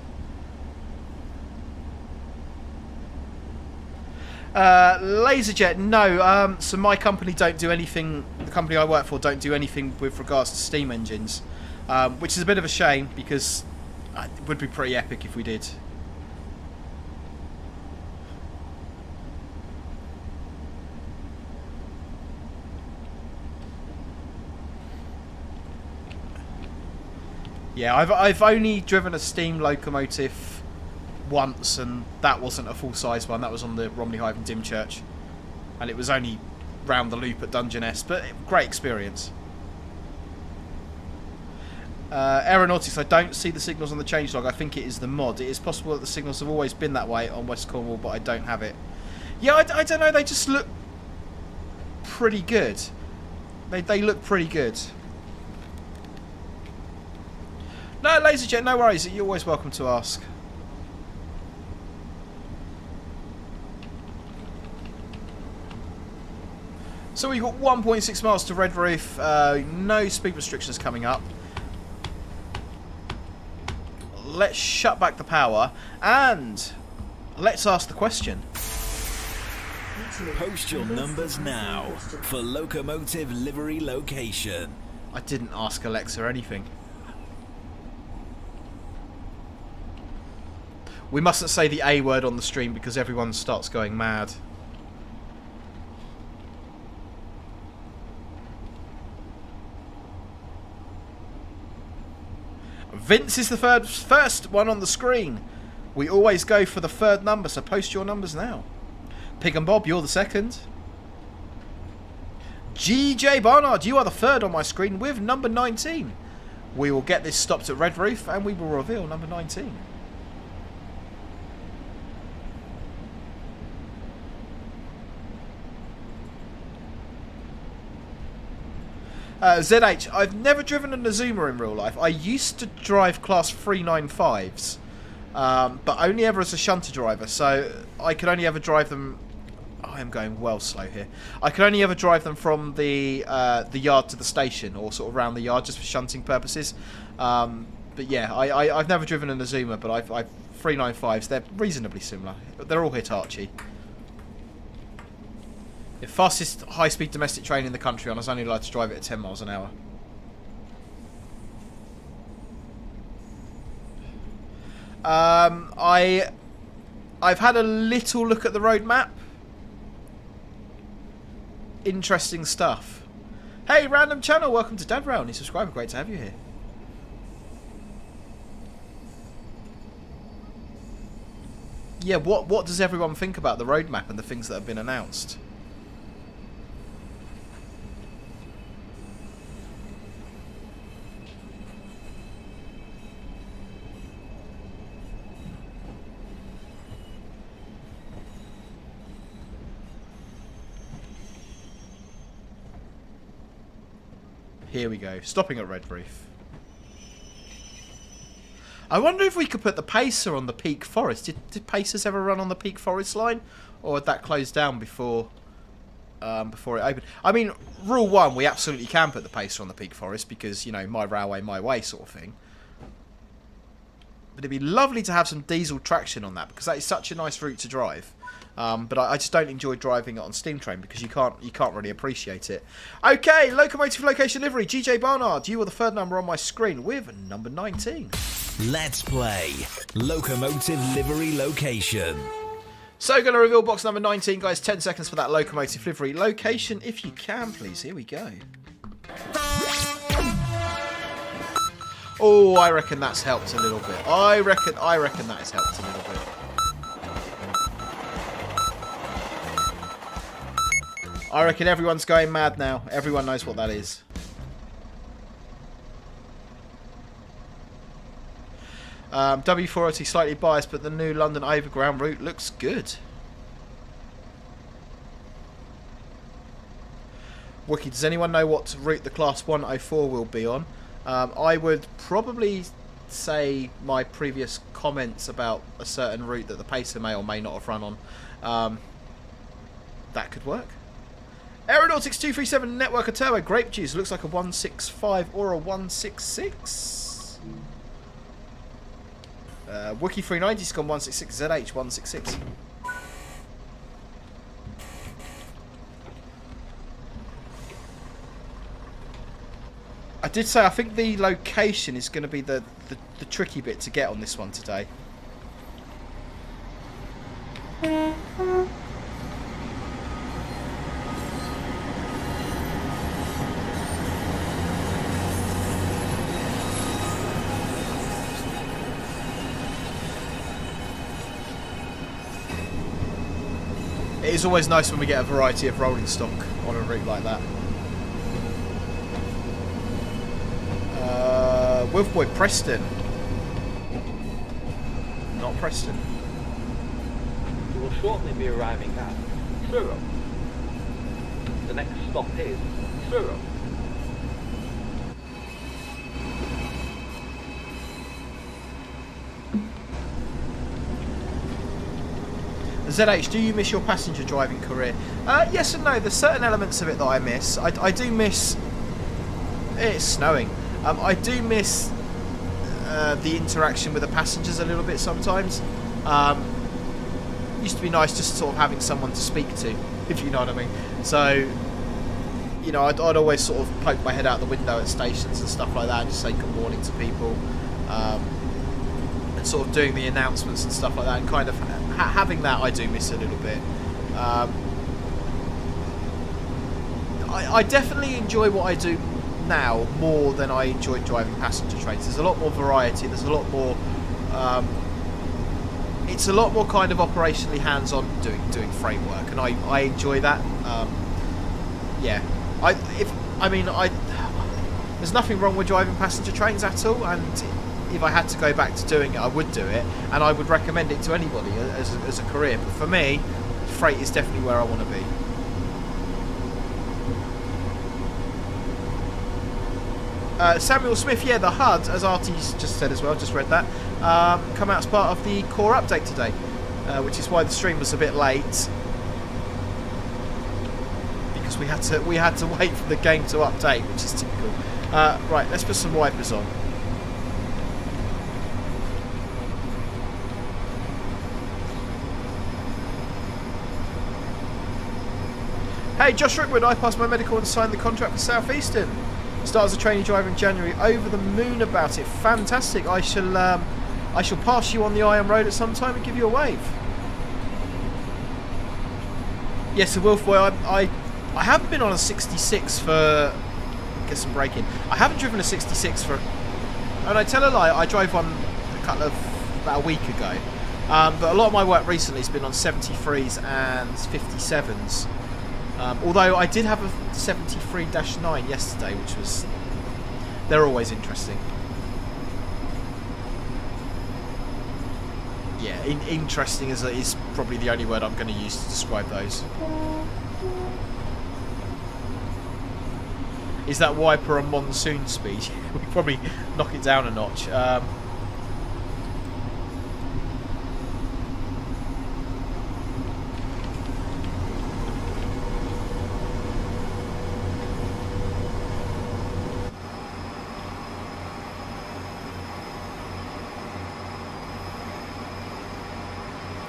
Laserjet, no. So my company don't do anything. The company I work for don't do anything with regards to steam engines, which is a bit of a shame because it would be pretty epic if we did. Yeah, I've only driven a steam locomotive once, and that wasn't a full-size one. That was on the Romney Hive in Dymchurch, and it was only round the loop at Dungeness, but great experience. Aeronautics, I don't see the signals on the changelog. I think it is the mod. It is possible that the signals have always been that way on West Cornwall, but I don't have it. Yeah, I don't know. They just look pretty good. They look pretty good. No, Laserjet, no worries. You're always welcome to ask. So we've got 1.6 miles to Redroof. No speed restrictions coming up. Let's shut back the power and let's ask the question. Post your numbers now for Locomotive Livery Location. I didn't ask Alexa anything. We mustn't say the A word on the stream because everyone starts going mad. Vince is the first one on the screen. We always go for the third number, so post your numbers now. Pig and Bob, you're the second. GJ Barnard, you are the third on my screen with number 19. We will get this stopped at Redroof and we will reveal number 19. ZH, I've never driven a Nazuma in real life. I used to drive class 395s, but only ever as a shunter driver, so I could only ever drive them... Oh, I am going well slow here. I could only ever drive them from the yard to the station, or sort of around the yard, just for shunting purposes. But yeah, I've never driven a Nazuma, but I've 395s. They're reasonably similar. They're all Hitachi. The fastest high-speed domestic train in the country, and I was only allowed to drive it at 10 miles an hour. I've had a little look at the road map. Interesting stuff. Hey, random channel, welcome to Dadrail. New subscriber, great to have you here. Yeah, what does everyone think about the road map and the things that have been announced? Here we go, stopping at Redroof. I wonder if we could put the Pacer on the Peak Forest. Did Pacers ever run on the Peak Forest line? Or had that closed down before it opened? I mean, rule one, we absolutely can put the Pacer on the Peak Forest because, you know, my railway, my way sort of thing. But it'd be lovely to have some diesel traction on that because that is such a nice route to drive. But I just don't enjoy driving it on steam train because you can't really appreciate it. Okay, Locomotive Location Livery, GJ Barnard, you are the third number on my screen with number 19. Let's play Locomotive Livery Location. So, going to reveal box number 19, guys. 10 seconds for that Locomotive Livery Location, if you can, please. Here we go. Oh, I reckon that's helped a little bit. I reckon that has helped a little bit. I reckon everyone's going mad now. Everyone knows what that is. W4OT slightly biased, but the new London Overground route looks good. Wookie, does anyone know what route the Class 104 will be on? I would probably say my previous comments about a certain route that the Pacer may or may not have run on. That could work. Aeronautics 237 Network, a turbo grape juice. Looks like a 165 or a 166. Wookie 390's gone 166. ZH 166. I did say I think the location is going to be the tricky bit to get on this one today. It is always nice when we get a variety of rolling stock on a route like that. Wolfboy Preston. Not Preston. You will shortly be arriving at Truro. The next stop is Truro. ZH, do you miss your passenger driving career? Yes and no. There's certain elements of it that I miss. I do miss... It's snowing. I do miss the interaction with the passengers a little bit sometimes. Used to be nice just sort of having someone to speak to, if you know what I mean. So, you know, I'd always sort of poke my head out the window at stations and stuff like that and just say good morning to people. And sort of doing the announcements and stuff like that, and kind of having that I do miss a little bit. I definitely enjoy what I do now more than I enjoyed driving passenger trains. There's a lot more variety, there's a lot more it's a lot more kind of operationally hands-on doing freight work, and I enjoy that. Yeah, there's nothing wrong with driving passenger trains at all, and if I had to go back to doing it, I would do it, and I would recommend it to anybody as a career. But for me, freight is definitely where I want to be. Samuel Smith, yeah, the HUD, as Artie's just said as well, just read that, come out as part of the core update today, which is why the stream was a bit late, because we had to wait for the game to update, which is typical. Right, let's put some wipers on. Hey, Josh Rookwood, I passed my medical and signed the contract for South Eastern. Start as a trainee driver in January. Over the moon about it. Fantastic. I shall pass you on the Iron Road at some time and give you a wave. Yes, so Wolfboy, I haven't been on a 66 for... Get some braking. I haven't driven a 66 for... And I tell a lie, I drove one about a week ago. But a lot of my work recently has been on 73s and 57s. Although I did have a 73-9 yesterday, which was... They're always interesting. Yeah, interesting is probably the only word I'm going to use to describe those. Is that wiper a monsoon speed? We could probably knock it down a notch.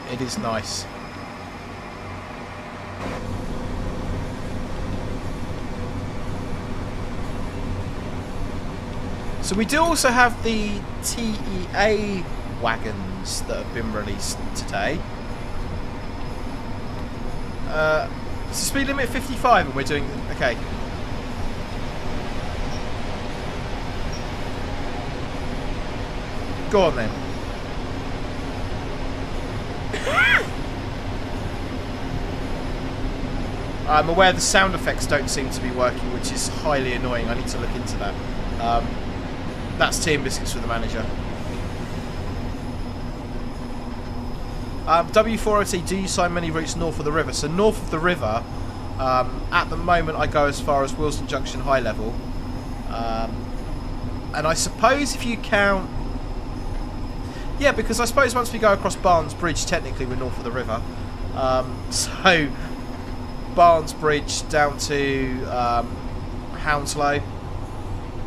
It is nice. So we do also have the TEA wagons that have been released today. It's a speed limit of 55 and we're doing... Okay. Go on then. I'm aware the sound effects don't seem to be working, which is highly annoying. I need to look into that. That's tea and biscuits for the manager. W4OT, do you sign many routes north of the river? So north of the river, at the moment I go as far as Wilson Junction High Level. And I suppose if you count... Yeah, because I suppose once we go across Barnes Bridge, technically we're north of the river. So... Barnes Bridge down to Hounslow,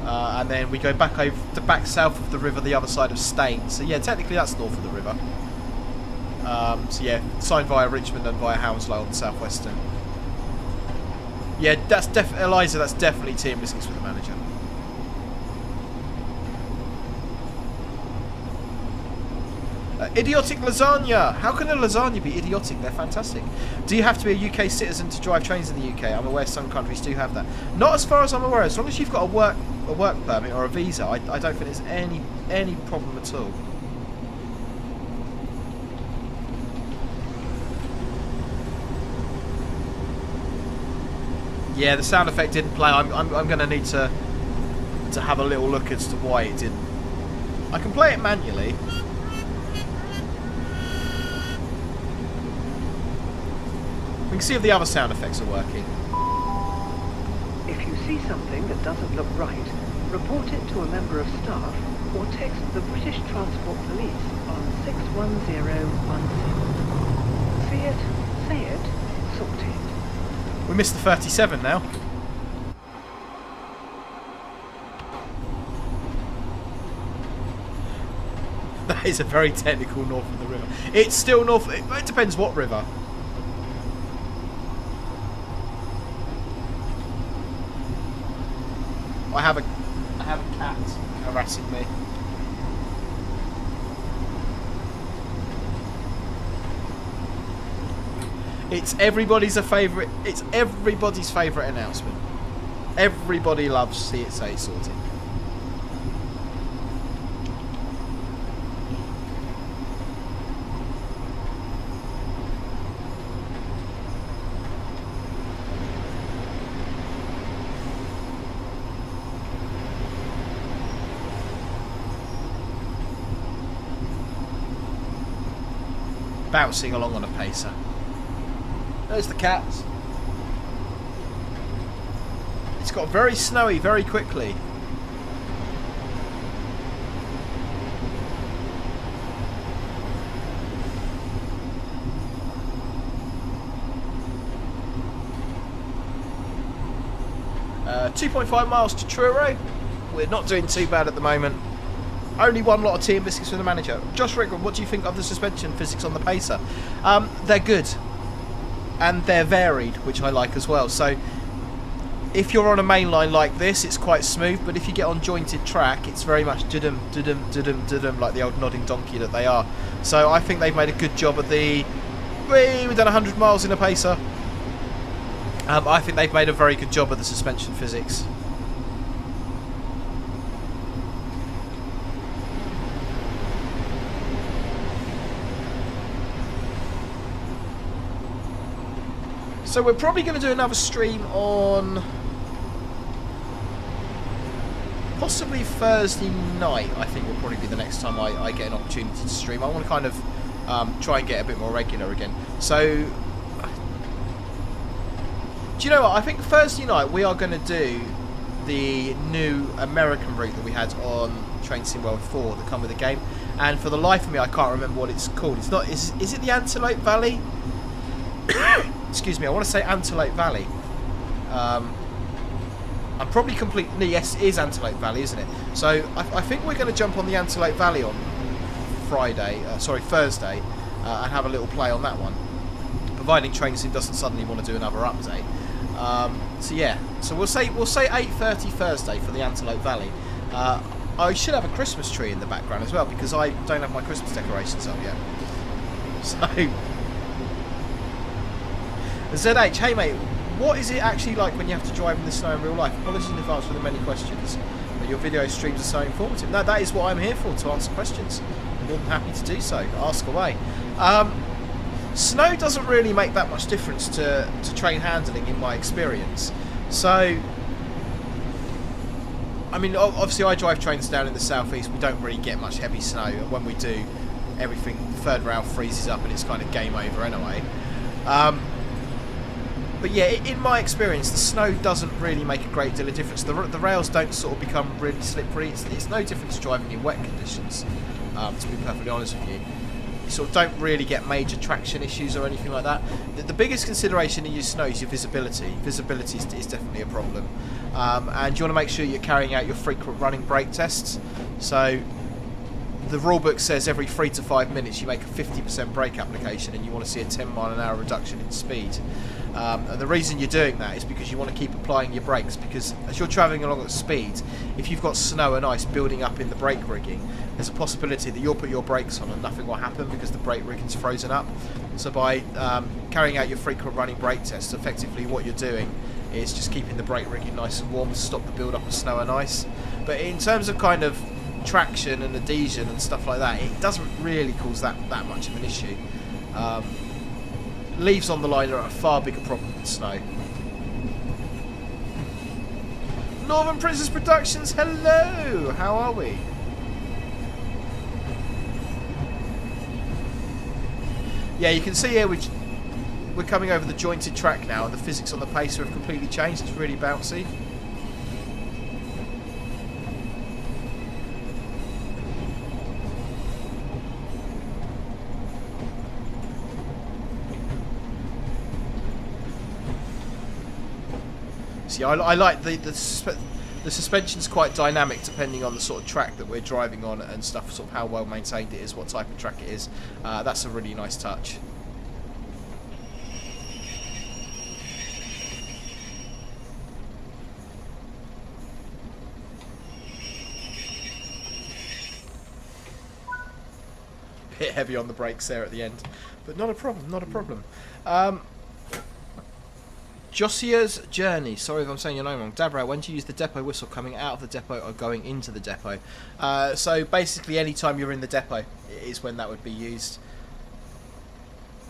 and then we go back back south of the river, the other side of Staines. So yeah, technically that's north of the river. So yeah, signed via Richmond and via Hounslow on the southwestern. Yeah, that's Eliza. That's definitely tea and biscuits with the manager. Idiotic lasagna! How can a lasagna be idiotic? They're fantastic. Do you have to be a UK citizen to drive trains in the UK? I'm aware some countries do have that. Not as far as I'm aware. As long as you've got a work permit or a visa, I don't think there's any problem at all. Yeah, the sound effect didn't play. I'm going to need to have a little look as to why it didn't. I can play it manually. We can see if the other sound effects are working. If you see something that doesn't look right, report it to a member of staff or text the British Transport Police on 61016. See it, say it, sort it. We missed the 37 now. That is a very technical north of the river. It's still north. It depends what river. I have a cat harassing me. It's everybody's favourite announcement. Everybody loves see it, say it, sorted. Bouncing along on a pacer. There's the cats. It's got very snowy very quickly. Uh, 2.5 miles to Truro. We're not doing too bad at the moment. Only one lot of tea and biscuits from the manager. Josh Rigran, what do you think of the suspension physics on the pacer? They're good. And they're varied, which I like as well. So if you're on a main line like this, it's quite smooth, but if you get on jointed track, it's very much dudum, dudum, dudum, dudum, like the old nodding donkey that they are. So I think they've made a good job of the... We've done 100 miles in a pacer. I think they've made a very good job of the suspension physics. So we're probably going to do another stream on possibly Thursday night. I think will probably be the next time I get an opportunity to stream. I want to kind of try and get a bit more regular again. So, do you know what? I think Thursday night we are going to do the new American route that we had on Train Sim World 4 that come with the game. And for the life of me, I can't remember what it's called. It's not. Is it the Antelope Valley? Excuse me, I want to say Antelope Valley. I'm probably completely... Yes, it is Antelope Valley, isn't it? So I think we're going to jump on the Antelope Valley on Thursday, and have a little play on that one. Providing Train Sim doesn't suddenly want to do another update. So yeah, so we'll say 8:30 Thursday for the Antelope Valley. I should have a Christmas tree in the background as well, because I don't have my Christmas decorations up yet. So... ZH, hey mate, what is it actually like when you have to drive in the snow in real life? Apologies in advance for the many questions, but your video streams are so informative. No, that is what I'm here for, to answer questions. I'm more than happy to do so. Ask away. Snow doesn't really make that much difference to train handling in my experience. So, I mean, obviously I drive trains down in the southeast. We don't really get much heavy snow. And when we do, everything, the third rail freezes up and it's kind of game over anyway. But yeah, in my experience, the snow doesn't really make a great deal of difference. The rails don't sort of become really slippery. It's no different to driving in wet conditions, to be perfectly honest with you. You sort of don't really get major traction issues or anything like that. The biggest consideration in your snow is your visibility. Visibility is definitely a problem. And you want to make sure you're carrying out your frequent running brake tests. So the rulebook says every 3 to 5 minutes you make a 50% brake application and you want to see a 10 mile an hour reduction in speed. And the reason you're doing that is because you want to keep applying your brakes, because as you're travelling along at speed, if you've got snow and ice building up in the brake rigging, there's a possibility that you'll put your brakes on and nothing will happen because the brake rigging's frozen up. So by carrying out your frequent running brake tests, effectively what you're doing is just keeping the brake rigging nice and warm to stop the build up of snow and ice. But in terms of kind of traction and adhesion and stuff like that, it doesn't really cause that much of an issue. Leaves on the line are a far bigger problem than snow. Northern Princess Productions, hello! How are we? Yeah, you can see here we're coming over the jointed track now, and the physics on the pacer have completely changed. It's really bouncy. See, I like the suspension's quite dynamic depending on the sort of track that we're driving on and stuff, sort of how well maintained it is, what type of track it is. That's a really nice touch. Bit heavy on the brakes there at the end, but not a problem, not a problem. Josia's Journey, sorry if I'm saying your name wrong. Dabra, when do you use the depot whistle, coming out of the depot or going into the depot? So basically any time you're in the depot is when that would be used.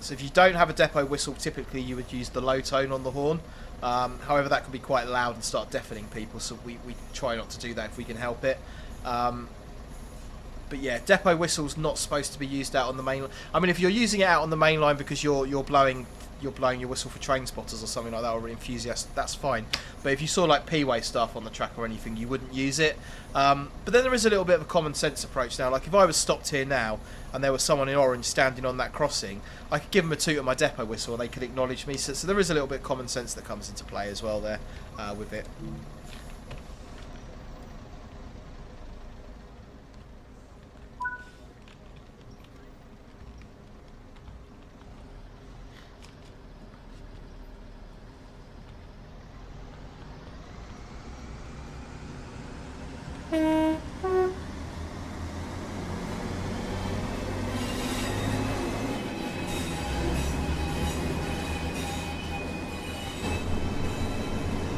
So if you don't have a depot whistle, typically you would use the low tone on the horn. However, that can be quite loud and start deafening people, so we try not to do that if we can help it. But yeah, depot whistle's not supposed to be used out on the main line. I mean, if you're using it out on the main line because you're blowing your whistle for train spotters or something like that, or enthusiasts, that's fine. But if you saw like P-way stuff on the track or anything, you wouldn't use it. But then there is a little bit of a common sense approach now. Like if I was stopped here now and there was someone in orange standing on that crossing, I could give them a toot at my depot whistle and they could acknowledge me. So there is a little bit of common sense that comes into play as well there with it.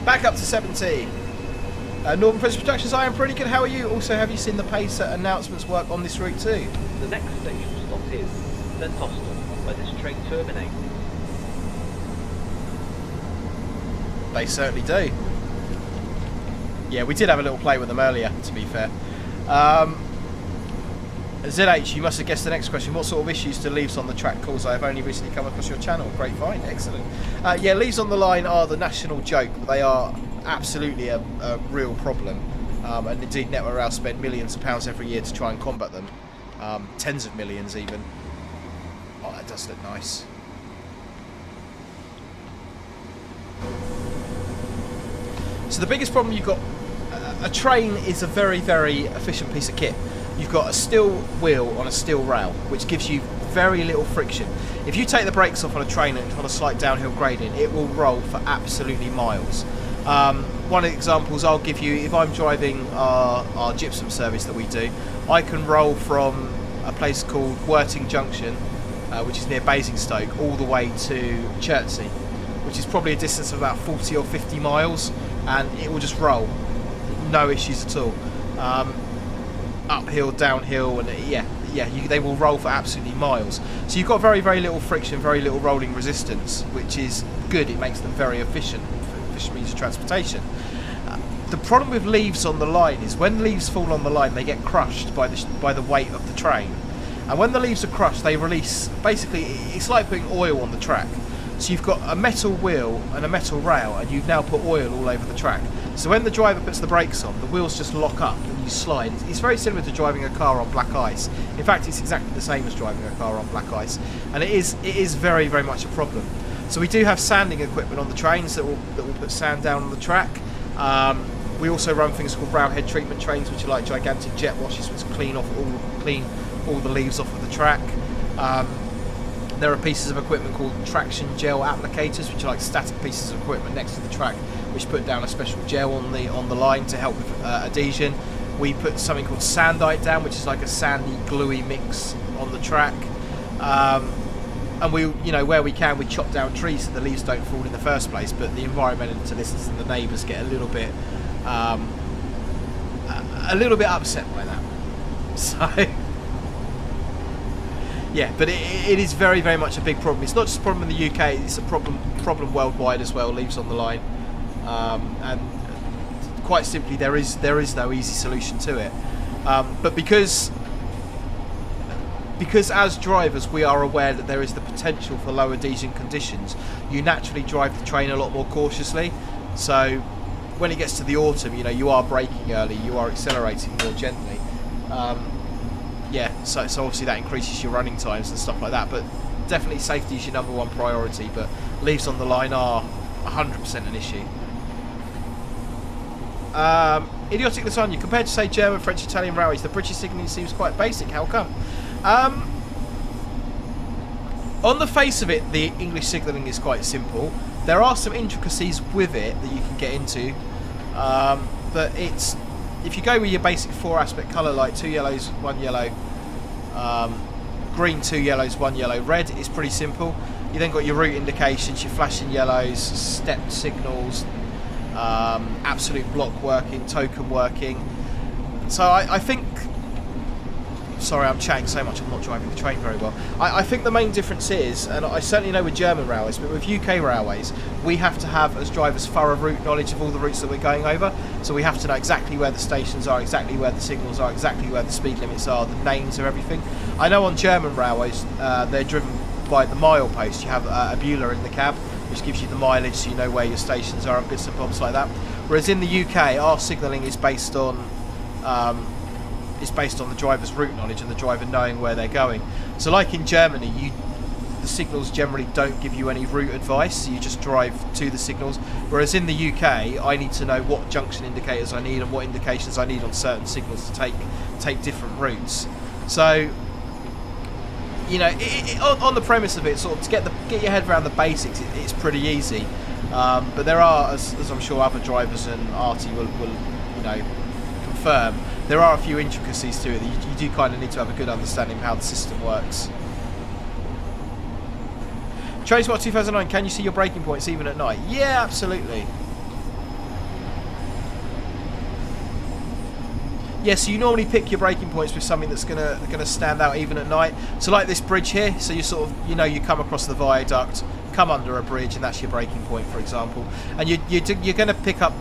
Back up to 17. Northern Princess Productions, I am pretty good. How are you? Also, have you seen the Pacer announcements work on this route too? The next station stop is Penzance, where this train terminates. They certainly do. Yeah, we did have a little play with them earlier, to be fair. ZH, you must have guessed the next question. What sort of issues do leaves on the track cause? I have only recently come across your channel. Great find, excellent. Yeah, leaves on the line are the national joke. They are absolutely a real problem. And indeed, Network Rail spend millions of pounds every year to try and combat them. Tens of millions even. Oh, that does look nice. So the biggest problem you've got, a train is a very, very efficient piece of kit. You've got a steel wheel on a steel rail, which gives you very little friction. If you take the brakes off on a train and on a slight downhill gradient, it will roll for absolutely miles. One of the examples I'll give you, if I'm driving our gypsum service that we do, I can roll from a place called Worting Junction, which is near Basingstoke, all the way to Chertsey, which is probably a distance of about 40 or 50 miles, and it will just roll. No issues at all. Uphill, downhill, and they will roll for absolutely miles. So you've got very, very little friction, very little rolling resistance, which is good. It makes them very efficient means of transportation. The problem with leaves on the line is when leaves fall on the line, they get crushed by the weight of the train. And when the leaves are crushed, they release, basically, it's like putting oil on the track. So you've got a metal wheel and a metal rail, and you've now put oil all over the track. So when the driver puts the brakes on, the wheels just lock up and you slide. It's very similar to driving a car on black ice. In fact, it's exactly the same as driving a car on black ice. And it is very, very much a problem. So we do have sanding equipment on the trains that will put sand down on the track. We also run things called rail head treatment trains, which are like gigantic jet washers, which clean all the leaves off of the track. There are pieces of equipment called traction gel applicators, which are like static pieces of equipment next to the track, which put down a special gel on the line to help with adhesion. We put something called sandite down, which is like a sandy, gluey mix on the track. And we, where we can, we chop down trees so the leaves don't fall in the first place. But the environmentalists and the neighbours get a little bit upset by that. So. Yeah, but it is very, very much a big problem. It's not just a problem in the UK; it's a problem worldwide as well. Leaves on the line, and quite simply, there is no easy solution to it. But because as drivers we are aware that there is the potential for low adhesion conditions, you naturally drive the train a lot more cautiously. So when it gets to the autumn, you are braking early, you are accelerating more gently. Yeah, so obviously that increases your running times and stuff like that, but definitely safety is your number one priority, but leaves on the line are 100% an issue. Idiotic lasagna. Compared to, say, German, French, Italian railways, the British signalling seems quite basic. How come? On the face of it, the English signalling is quite simple. There are some intricacies with it that you can get into, but it's... If you go with your basic 4-aspect colour, like 2 yellows, 1 yellow, green, 2 yellows, 1 yellow, red, it's pretty simple. You then got your route indications, your flashing yellows, stepped signals, absolute block working, token working. So I think... Sorry, I'm chatting so much, I'm not driving the train very well. I think the main difference is, and I certainly know with German railways, but with UK railways, we have to have, as drivers, thorough route knowledge of all the routes that we're going over. So we have to know exactly where the stations are, exactly where the signals are, exactly where the speed limits are, the names of everything. I know on German railways, they're driven by the mile post. You have a Bueller in the cab, which gives you the mileage, so you know where your stations are and bits and bobs like that. Whereas in the UK, our signalling is based on... the driver's route knowledge and the driver knowing where they're going. So like in Germany, the signals generally don't give you any route advice, so you just drive to the signals. Whereas in the UK, I need to know what junction indicators I need and what indications I need on certain signals to take different routes. So, on the premise of it, sort of to get your head around the basics, it's pretty easy. But there are, as I'm sure other drivers and Artie will confirm, there are a few intricacies to it that you do kind of need to have a good understanding of how the system works. Trainspot 2009, can you see your braking points even at night? Yeah, absolutely. Yeah, so you normally pick your braking points with something that's gonna stand out even at night. So like this bridge here, so you sort of, you come across the viaduct, come under a bridge, and that's your braking point, for example. And you're gonna pick up,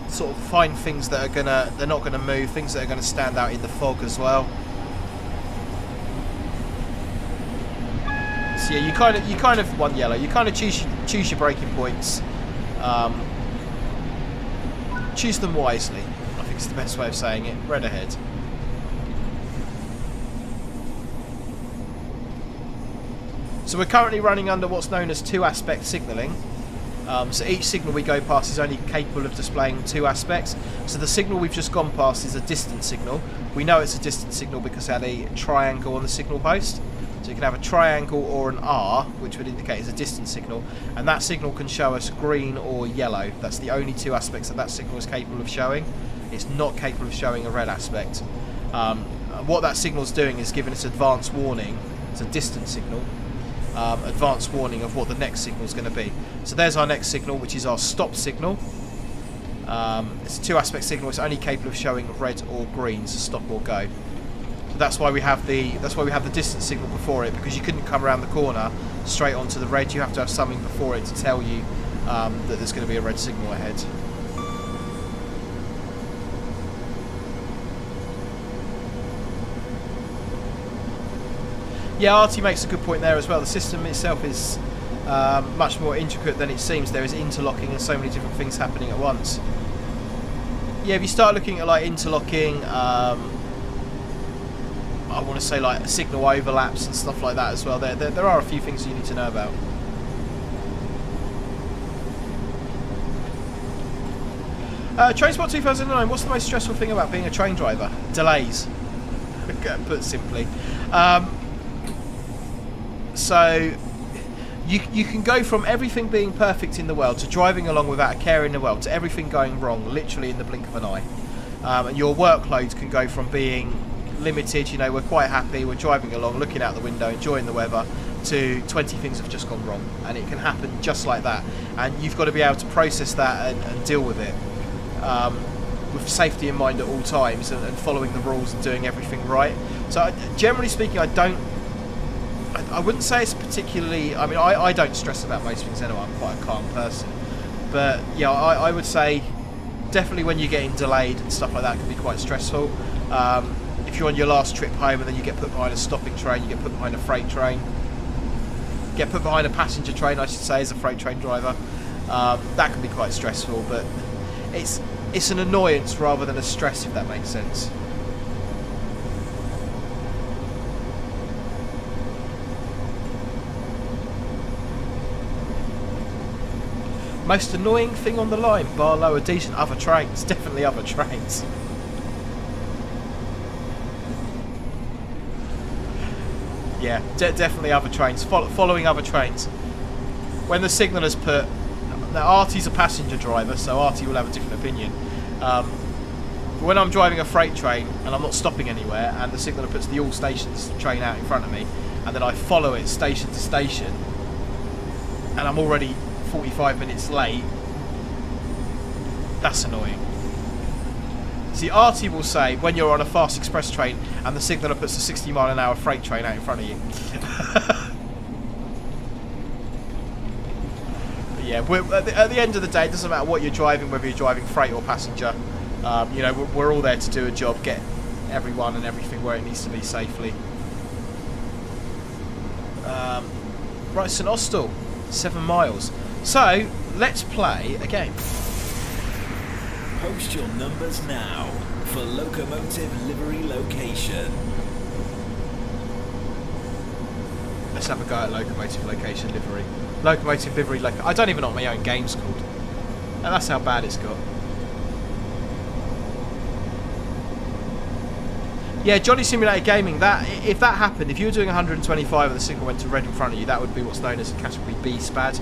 sort of find things that they're not gonna move, things that are gonna stand out in the fog as well. So yeah, you kind of 1 yellow. You kind of choose your braking points. Choose them wisely, I think is the best way of saying it. Red ahead. So we're currently running under what's known as 2-aspect signalling. So each signal we go past is only capable of displaying 2 aspects. So the signal we've just gone past is a distance signal. We know it's a distance signal because it had a triangle on the signal post. So you can have a triangle or an R, which would indicate it's a distance signal, and that signal can show us green or yellow. That's the only 2 aspects that signal is capable of showing. It's not capable of showing a red aspect. What that signal is doing is giving us advance warning. It's a distance signal. Advanced warning of what the next signal is going to be. So there's our next signal, which is our stop signal. It's a 2-aspect signal. It's only capable of showing red or green, so stop or go. So that's why we have the distance signal before it, because you couldn't come around the corner straight onto the red. You have to have something before it to tell you that there's going to be a red signal ahead. Yeah, Artie makes a good point there as well. The system itself is much more intricate than it seems. There is interlocking and so many different things happening at once. Yeah, if you start looking at like interlocking, I want to say like signal overlaps and stuff like that as well. There are a few things you need to know about. Trainspot 2009, what's the most stressful thing about being a train driver? Delays, put simply. So you can go from everything being perfect in the world to driving along without a care in the world to everything going wrong literally in the blink of an eye. And your workloads can go from being limited, you know, we're quite happy, we're driving along, looking out the window, enjoying the weather, to 20 things have just gone wrong. And it can happen just like that. And you've got to be able to process that and deal with it with safety in mind at all times, and following the rules and doing everything right. So generally speaking, I wouldn't say it's particularly, I mean, I don't stress about most things anyway, I'm quite a calm person. But yeah, I would say definitely when you're getting delayed and stuff like that can be quite stressful. If you're on your last trip home and then you get put behind a stopping train, you get put behind a freight train, get put behind a passenger train, I should say, as a freight train driver, that can be quite stressful, but it's an annoyance rather than a stress, if that makes sense. Most annoying thing on the line, bar lower decent, other trains. Definitely other trains. Yeah, definitely other trains. Following other trains. When the signaler's put... Now, Artie's a passenger driver, so Artie will have a different opinion. When I'm driving a freight train and I'm not stopping anywhere, and the signaler puts the all stations train out in front of me, and then I follow it station to station, and I'm already 45 minutes late, that's annoying. See, Artie will say when you're on a fast express train and the signaler puts a 60-mile-an-hour freight train out in front of you. But yeah, at the end of the day, it doesn't matter what you're driving, whether you're driving freight or passenger. You know, we're all there to do a job, get everyone and everything where it needs to be safely. Right, St Austell, 7 miles. So, let's play a game. Post your numbers now for Locomotive Livery Location. Let's have a go at Locomotive Location Livery. Locomotive Livery Location. I don't even know what my own game's called. And that's how bad it's got. Yeah, Johnny Simulator Gaming, that if that happened, if you were doing 125 and the signal went to red in front of you, that would be what's known as a Category B SPAD.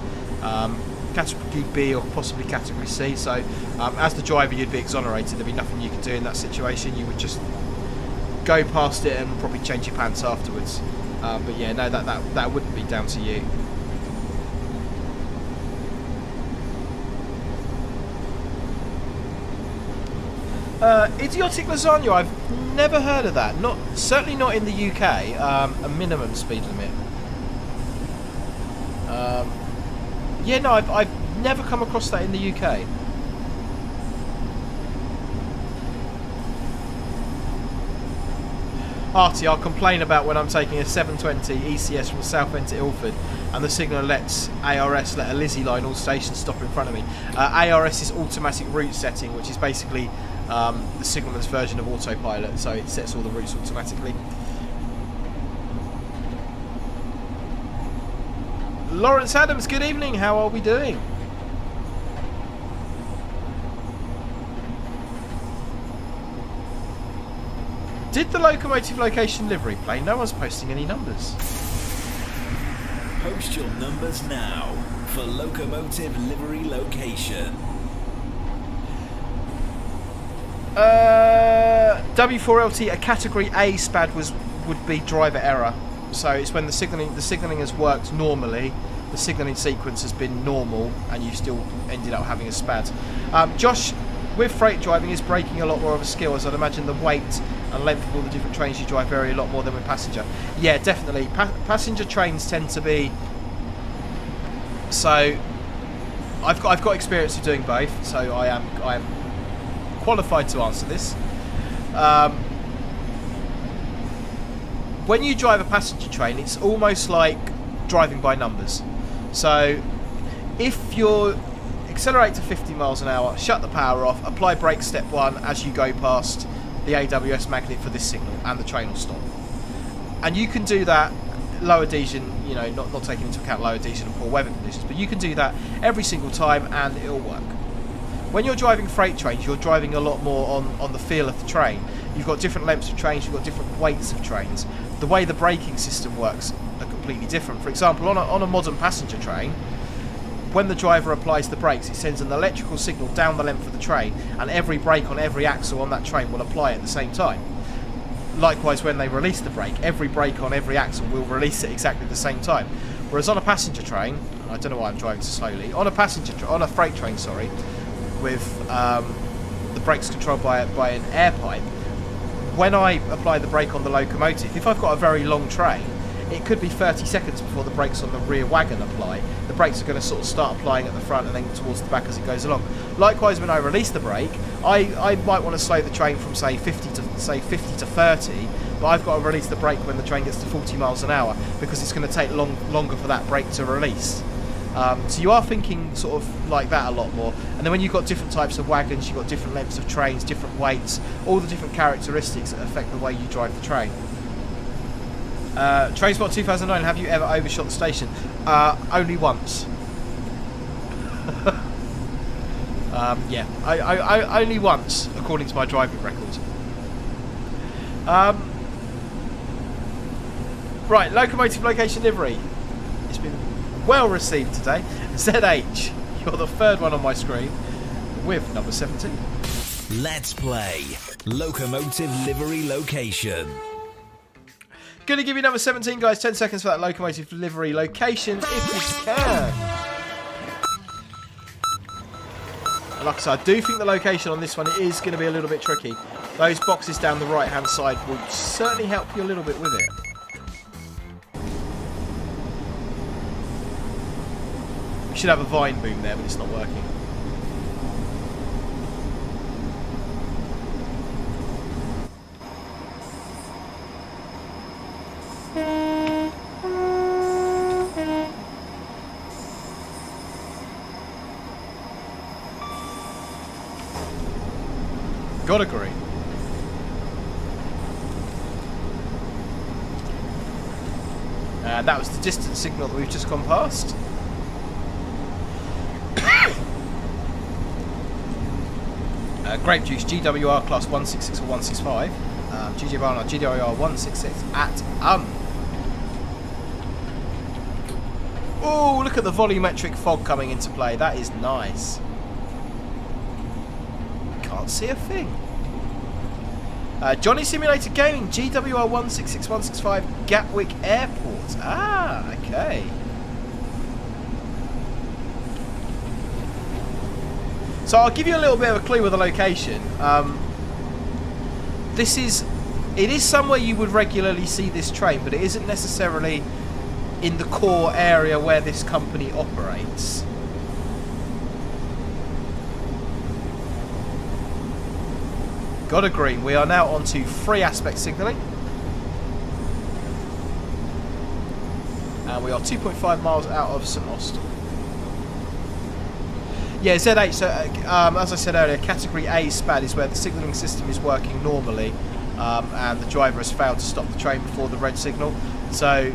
Category B or possibly Category C, so as the driver you'd be exonerated. There'd be nothing you could do in that situation. You would just go past it and probably change your pants afterwards. But yeah, no, that wouldn't be down to you. Idiotic lasagna, I've never heard of that. Certainly not in the UK. A minimum speed limit. Yeah, no, I've never come across that in the UK. Artie, I'll complain about when I'm taking a 720 ECS from Southend to Ilford and the signaller lets ARS let a Lizzie line all stations stop in front of me. ARS is automatic route setting, which is basically the signalman's version of autopilot, so it sets all the routes automatically. Lawrence Adams, good evening, how are we doing? Did the Locomotive Location livery play? No one's posting any numbers. Post your numbers now for Locomotive Livery Location. W4LT, a Category A SPAD would be driver error. So it's when the signalling has worked normally, the signalling sequence has been normal, and you still ended up having a SPAD. Josh, with freight driving, is braking a lot more of a skill, as I'd imagine the weight and length of all the different trains you drive vary a lot more than with passenger. Yeah, definitely. Passenger trains tend to be... So, I've got experience of doing both, so I am qualified to answer this. When you drive a passenger train, it's almost like driving by numbers. So, if you're accelerate to 50 miles an hour, shut the power off, apply brake step 1 as you go past the AWS magnet for this signal, and the train will stop. And you can do that lower Dijon, you know, not taking into account lower Dijon and poor weather conditions, but you can do that every single time and it'll work. When you're driving freight trains, you're driving a lot more on the feel of the train. You've got different lengths of trains, you've got different weights of trains. The way the braking system works are completely different. For example, on a modern passenger train, when the driver applies the brakes, it sends an electrical signal down the length of the train, and every brake on every axle on that train will apply at the same time. Likewise, when they release the brake, every brake on every axle will release at exactly the same time. Whereas on a passenger train, I don't know why I'm driving so slowly, on a freight train, sorry, with the brakes controlled by an air pipe, when I apply the brake on the locomotive, if I've got a very long train, it could be 30 seconds before the brakes on the rear wagon apply. The brakes are going to sort of start applying at the front and then towards the back as it goes along. Likewise, when I release the brake, I might want to slow the train from say 50 to 30, but I've got to release the brake when the train gets to 40 miles an hour because it's going to take longer for that brake to release. So you are thinking sort of like that a lot more. And then when you've got different types of wagons, you've got different lengths of trains, different weights, all the different characteristics that affect the way you drive the train. Trainspot 2009, have you ever overshot the station? Only once. Yeah, I only once, according to my driving record. Right, locomotive location livery. It's been well received today. ZH, you're the third one on my screen with number 17. Let's play Locomotive Livery Location. Gonna give you number 17, guys. 10 seconds for that locomotive livery location, if you can. And like I said, I do think the location on this one is going to be a little bit tricky. Those boxes down the right-hand side will certainly help you a little bit with it. We should have a vine boom there, but it's not working. Got agree. And that was the distance signal that we've just gone past. Grape juice, GWR class 166 or 165. GWR 166 at Oh, look at the volumetric fog coming into play. That is nice. Can't see a thing. Johnny Simulator Gaming, GWR 166165, Gatwick Airport. Ah, okay. So I'll give you a little bit of a clue with the location. It is somewhere you would regularly see this train, but it isn't necessarily in the core area where this company operates. Got a green. We are now on to free aspect signalling. And we are 2.5 miles out of St Austell. Yeah, ZH, so as I said earlier, category A SPAD is where the signalling system is working normally and the driver has failed to stop the train before the red signal. So,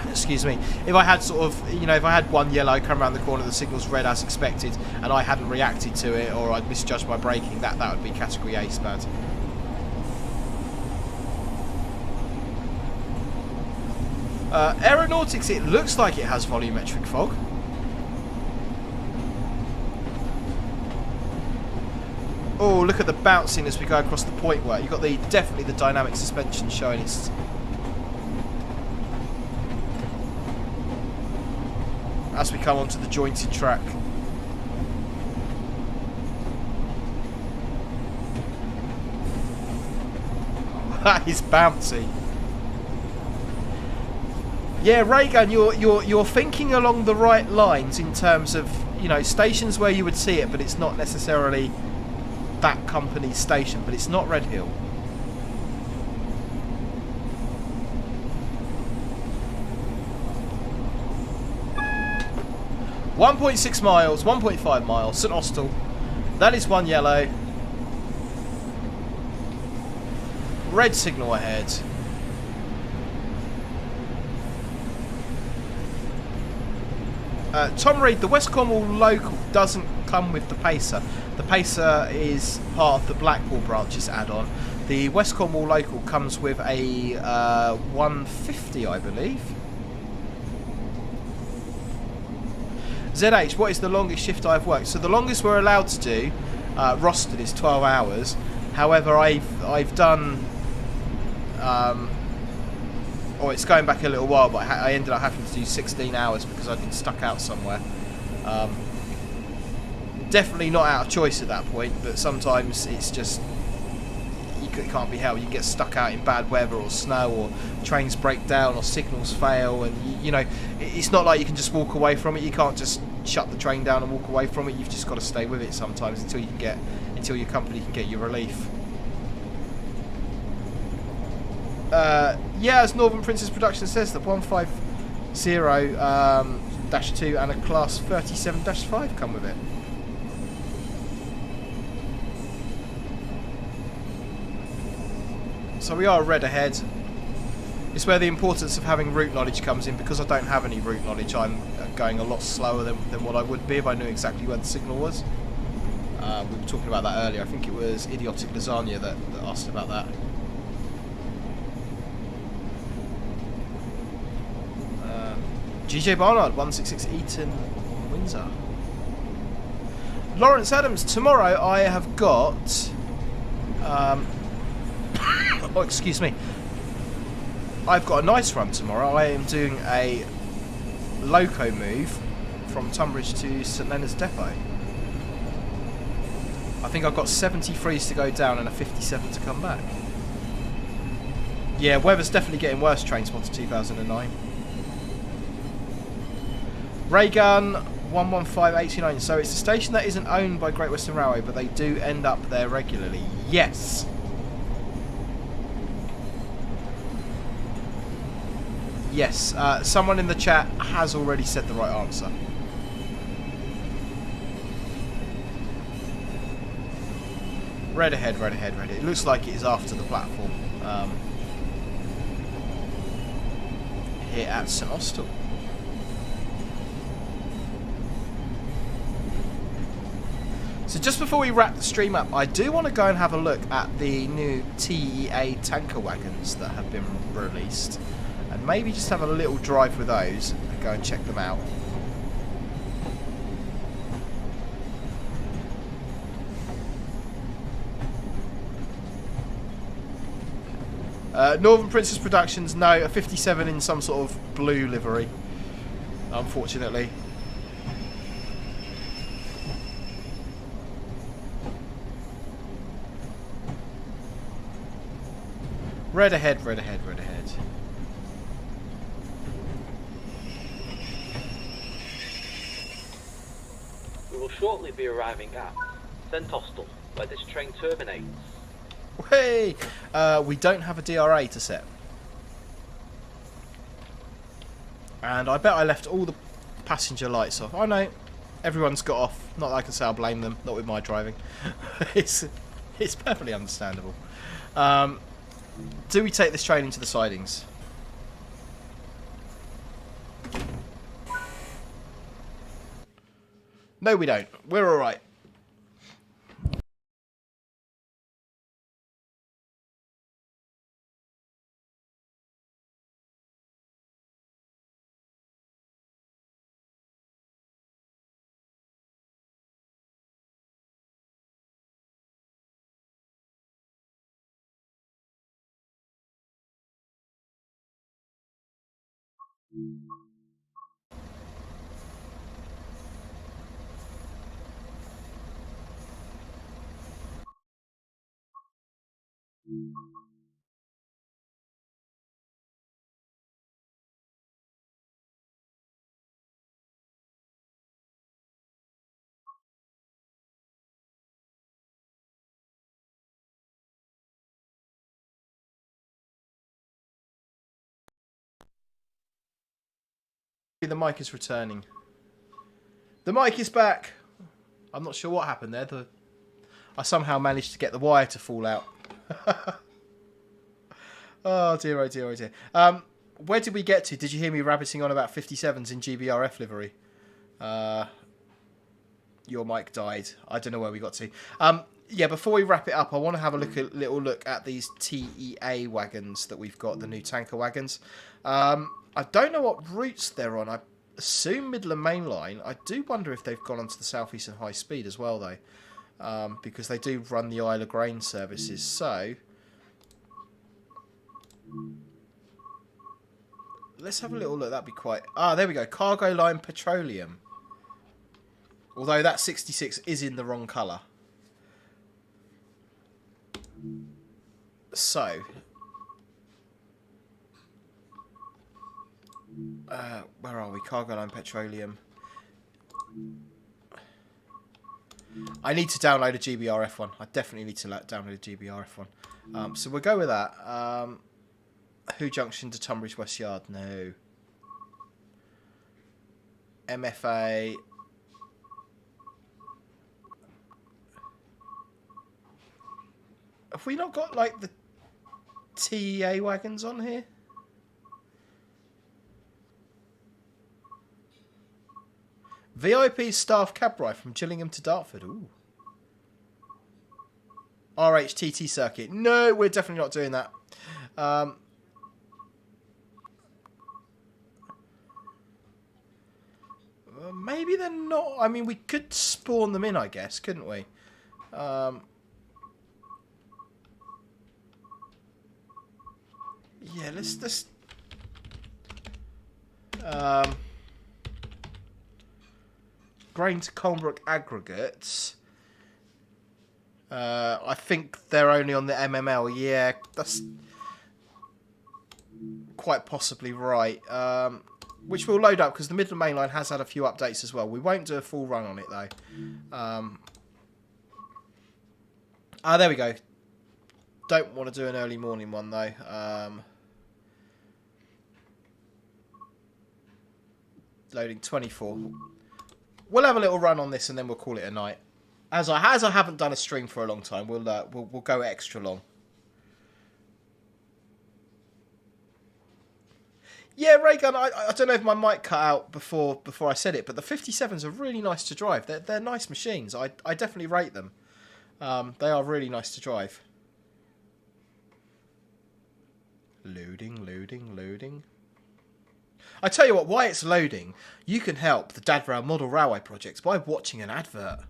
excuse me, if I had sort of, you know, if I had one yellow come around the corner, the signal's red as expected, and I hadn't reacted to it or I'd misjudged my braking, that would be category A SPAD. Aeronautics, it looks like it has volumetric fog. Oh, look at the bouncing as we go across the point work. You've got definitely the dynamic suspension showing its... as we come onto the jointed track. That is bouncy. Yeah, Raygun, you're thinking along the right lines in terms of, you know, stations where you would see it, but it's not necessarily that company's station, but it's not Red Hill. .6 miles, 1.5 miles, St Austell. That is one yellow. Red signal ahead. Tom Reed, the West Cornwall Local doesn't come with the Pacer. The Pacer is part of the Blackwall branches add-on. The West Cornwall Local comes with a 150, I believe. ZH, what is the longest shift I've worked? So the longest we're allowed to do, rostered, is 12 hours. However, I've done... it's going back a little while, but I ended up having to do 16 hours because I'd been stuck out somewhere. Definitely not out of choice at that point, but sometimes it's just... it can't be helped. You get stuck out in bad weather or snow, or trains break down, or signals fail, and you know, it's not like you can just walk away from it. You can't just shut the train down and walk away from it. You've just got to stay with it sometimes until your company can get you relief. Yeah, as Northern Princess Production says, that 150-2 and a Class 37-5 come with it. So we are red ahead. It's where the importance of having route knowledge comes in. Because I don't have any route knowledge, I'm going a lot slower than what I would be if I knew exactly where the signal was. We were talking about that earlier. I think it was Idiotic Lasagna that asked about that. GJ Barnard, 166 Eton, Windsor. Lawrence Adams, tomorrow I have got... oh, excuse me. I've got a nice run tomorrow. I am doing a loco move from Tunbridge to St Leonard's Depot. I think I've got 73s to go down and a 57 to come back. Yeah, weather's definitely getting worse, Trainspotter 2009. Raygun 11589. So it's a station that isn't owned by Great Western Railway, but they do end up there regularly. Yes. Yes, someone in the chat has already said the right answer. Red ahead, red ahead, red ahead. It looks like it is after the platform. Here at St Austell. So just before we wrap the stream up, I do want to go and have a look at the new TEA tanker wagons that have been released. And maybe just have a little drive with those and go and check them out. Northern Princess Productions, no, a 57 in some sort of blue livery, unfortunately. Red ahead, red ahead, red ahead. We will shortly be arriving at St Austell, where this train terminates. Hey! We don't have a DRA to set. And I bet I left all the passenger lights off. I know, everyone's got off. Not that I can say I blame them, not with my driving. It's perfectly understandable. Do we take this train into the sidings? No, we don't. We're alright. The mic is returning. The mic is back. I'm not sure what happened there. I somehow managed to get the wire to fall out. Oh dear, oh dear, oh dear. Where did we get to? Did you hear me rabbiting on about 57s in GBRF livery? Your mic died. I don't know where we got to. Yeah, before we wrap it up, I want to have a little look at these TEA wagons that we've got, the new tanker wagons. I don't know what routes they're on. I assume Midland Main Line. I do wonder if they've gone onto the South Eastern High Speed as well, though, because they do run the Isle of Grain services. So let's have a little look. That'd be quite... Ah, there we go. Cargo Line Petroleum. Although that 66 is in the wrong colour. So, where are we? Cargo Line Petroleum. I need to download a GBRF one. I definitely need to download a GBRF one. So we'll go with that. Who Junction to Tunbridge West Yard? No. MFA. Have we not got, like, the TEA wagons on here? VIP staff cab ride from Gillingham to Dartford. Ooh. RHTT circuit. No, we're definitely not doing that. Maybe they're not. I mean, we could spawn them in, I guess, couldn't we? Yeah, let's grain to Colnbrook aggregates. I think they're only on the MML. Yeah, that's quite possibly right. Which we'll load up because the Midland Main Line has had a few updates as well. We won't do a full run on it though. There we go. Don't want to do an early morning one though. Loading 24. We'll have a little run on this and then we'll call it a night. As I haven't done a stream for a long time, we'll go extra long. Yeah, Raygun, I don't know if my mic cut out before I said it, but the 57s are really nice to drive. They're nice machines. I definitely rate them. They are really nice to drive. Loading. I tell you what, while it's loading, you can help the Dadvale Model Railway projects by watching an advert.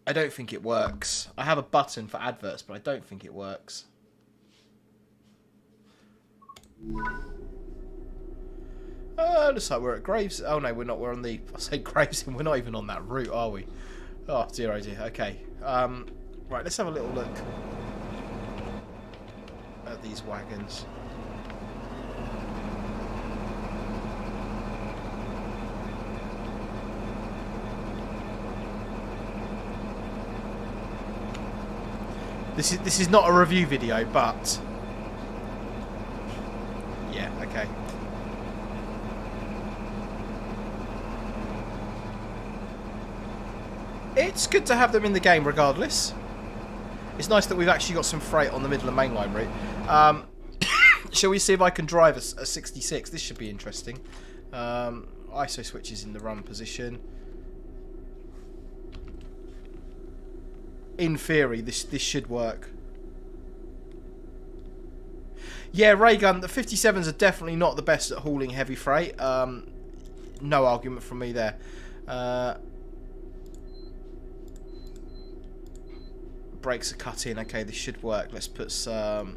I don't think it works. I have a button for adverts, but I don't think it works. Looks like we're at Graves. Oh no, we're not. We're on the... I say Gravesend. We're not even on that route, are we? Oh dear, oh dear. Okay. Right, let's have a little look at these wagons. This is not a review video, but yeah, okay. It's good to have them in the game regardless. It's nice that we've actually got some freight on the Midland Main Line route. Shall we see if I can drive a 66? This should be interesting. ISO switches in the run position. In theory, this should work. Yeah, Raygun, the 57s are definitely not the best at hauling heavy freight. No argument from me there. Brakes are cut in. Okay, this should work. Let's put some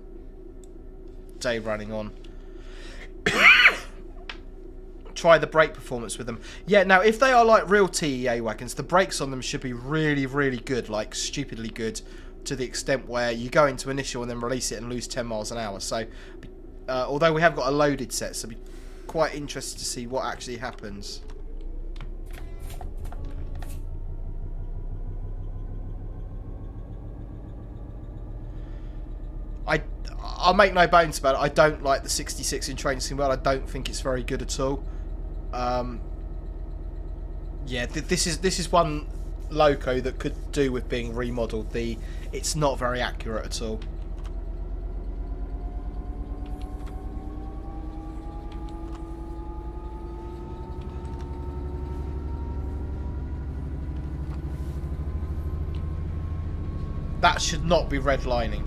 day running on. Try the brake performance with them. Yeah, now if they are like real TEA wagons, the brakes on them should be really, really good, like stupidly good, to the extent where you go into initial and then release it and lose 10 miles an hour. So, although we have got a loaded set, so it'll be quite interested to see what actually happens. I'll make no bones about it. I don't like the 66 in Train Sim World. I don't think it's very good at all. Yeah, this is one loco that could do with being remodeled. It's not very accurate at all. That should not be redlining.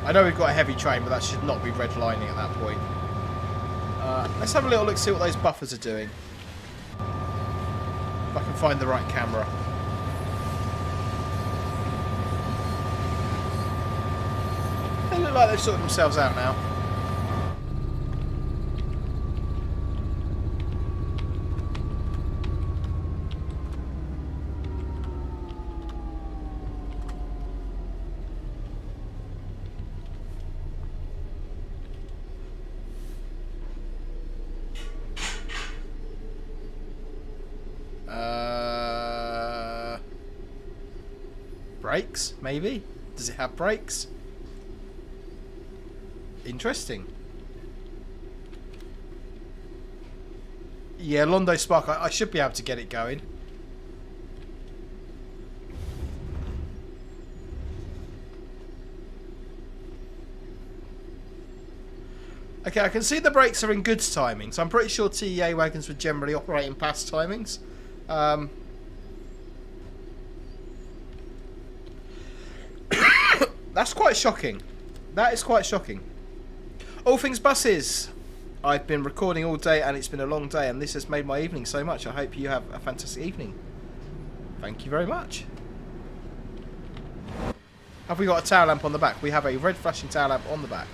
I know we've got a heavy train, but that should not be redlining at that point. Let's have a little look, see what those buffers are doing. If I can find the right camera. They look like they've sorted themselves out now. Brakes, maybe? Does it have brakes? Interesting. Yeah, Londo Spark, I should be able to get it going. Okay, I can see the brakes are in good timing, so I'm pretty sure TEA wagons would generally operate in past timings. That's quite shocking. That is quite shocking. All things buses. I've been recording all day and it's been a long day and this has made my evening so much. I hope you have a fantastic evening. Thank you very much. Have we got a tail lamp on the back? We have a red flashing tail lamp on the back.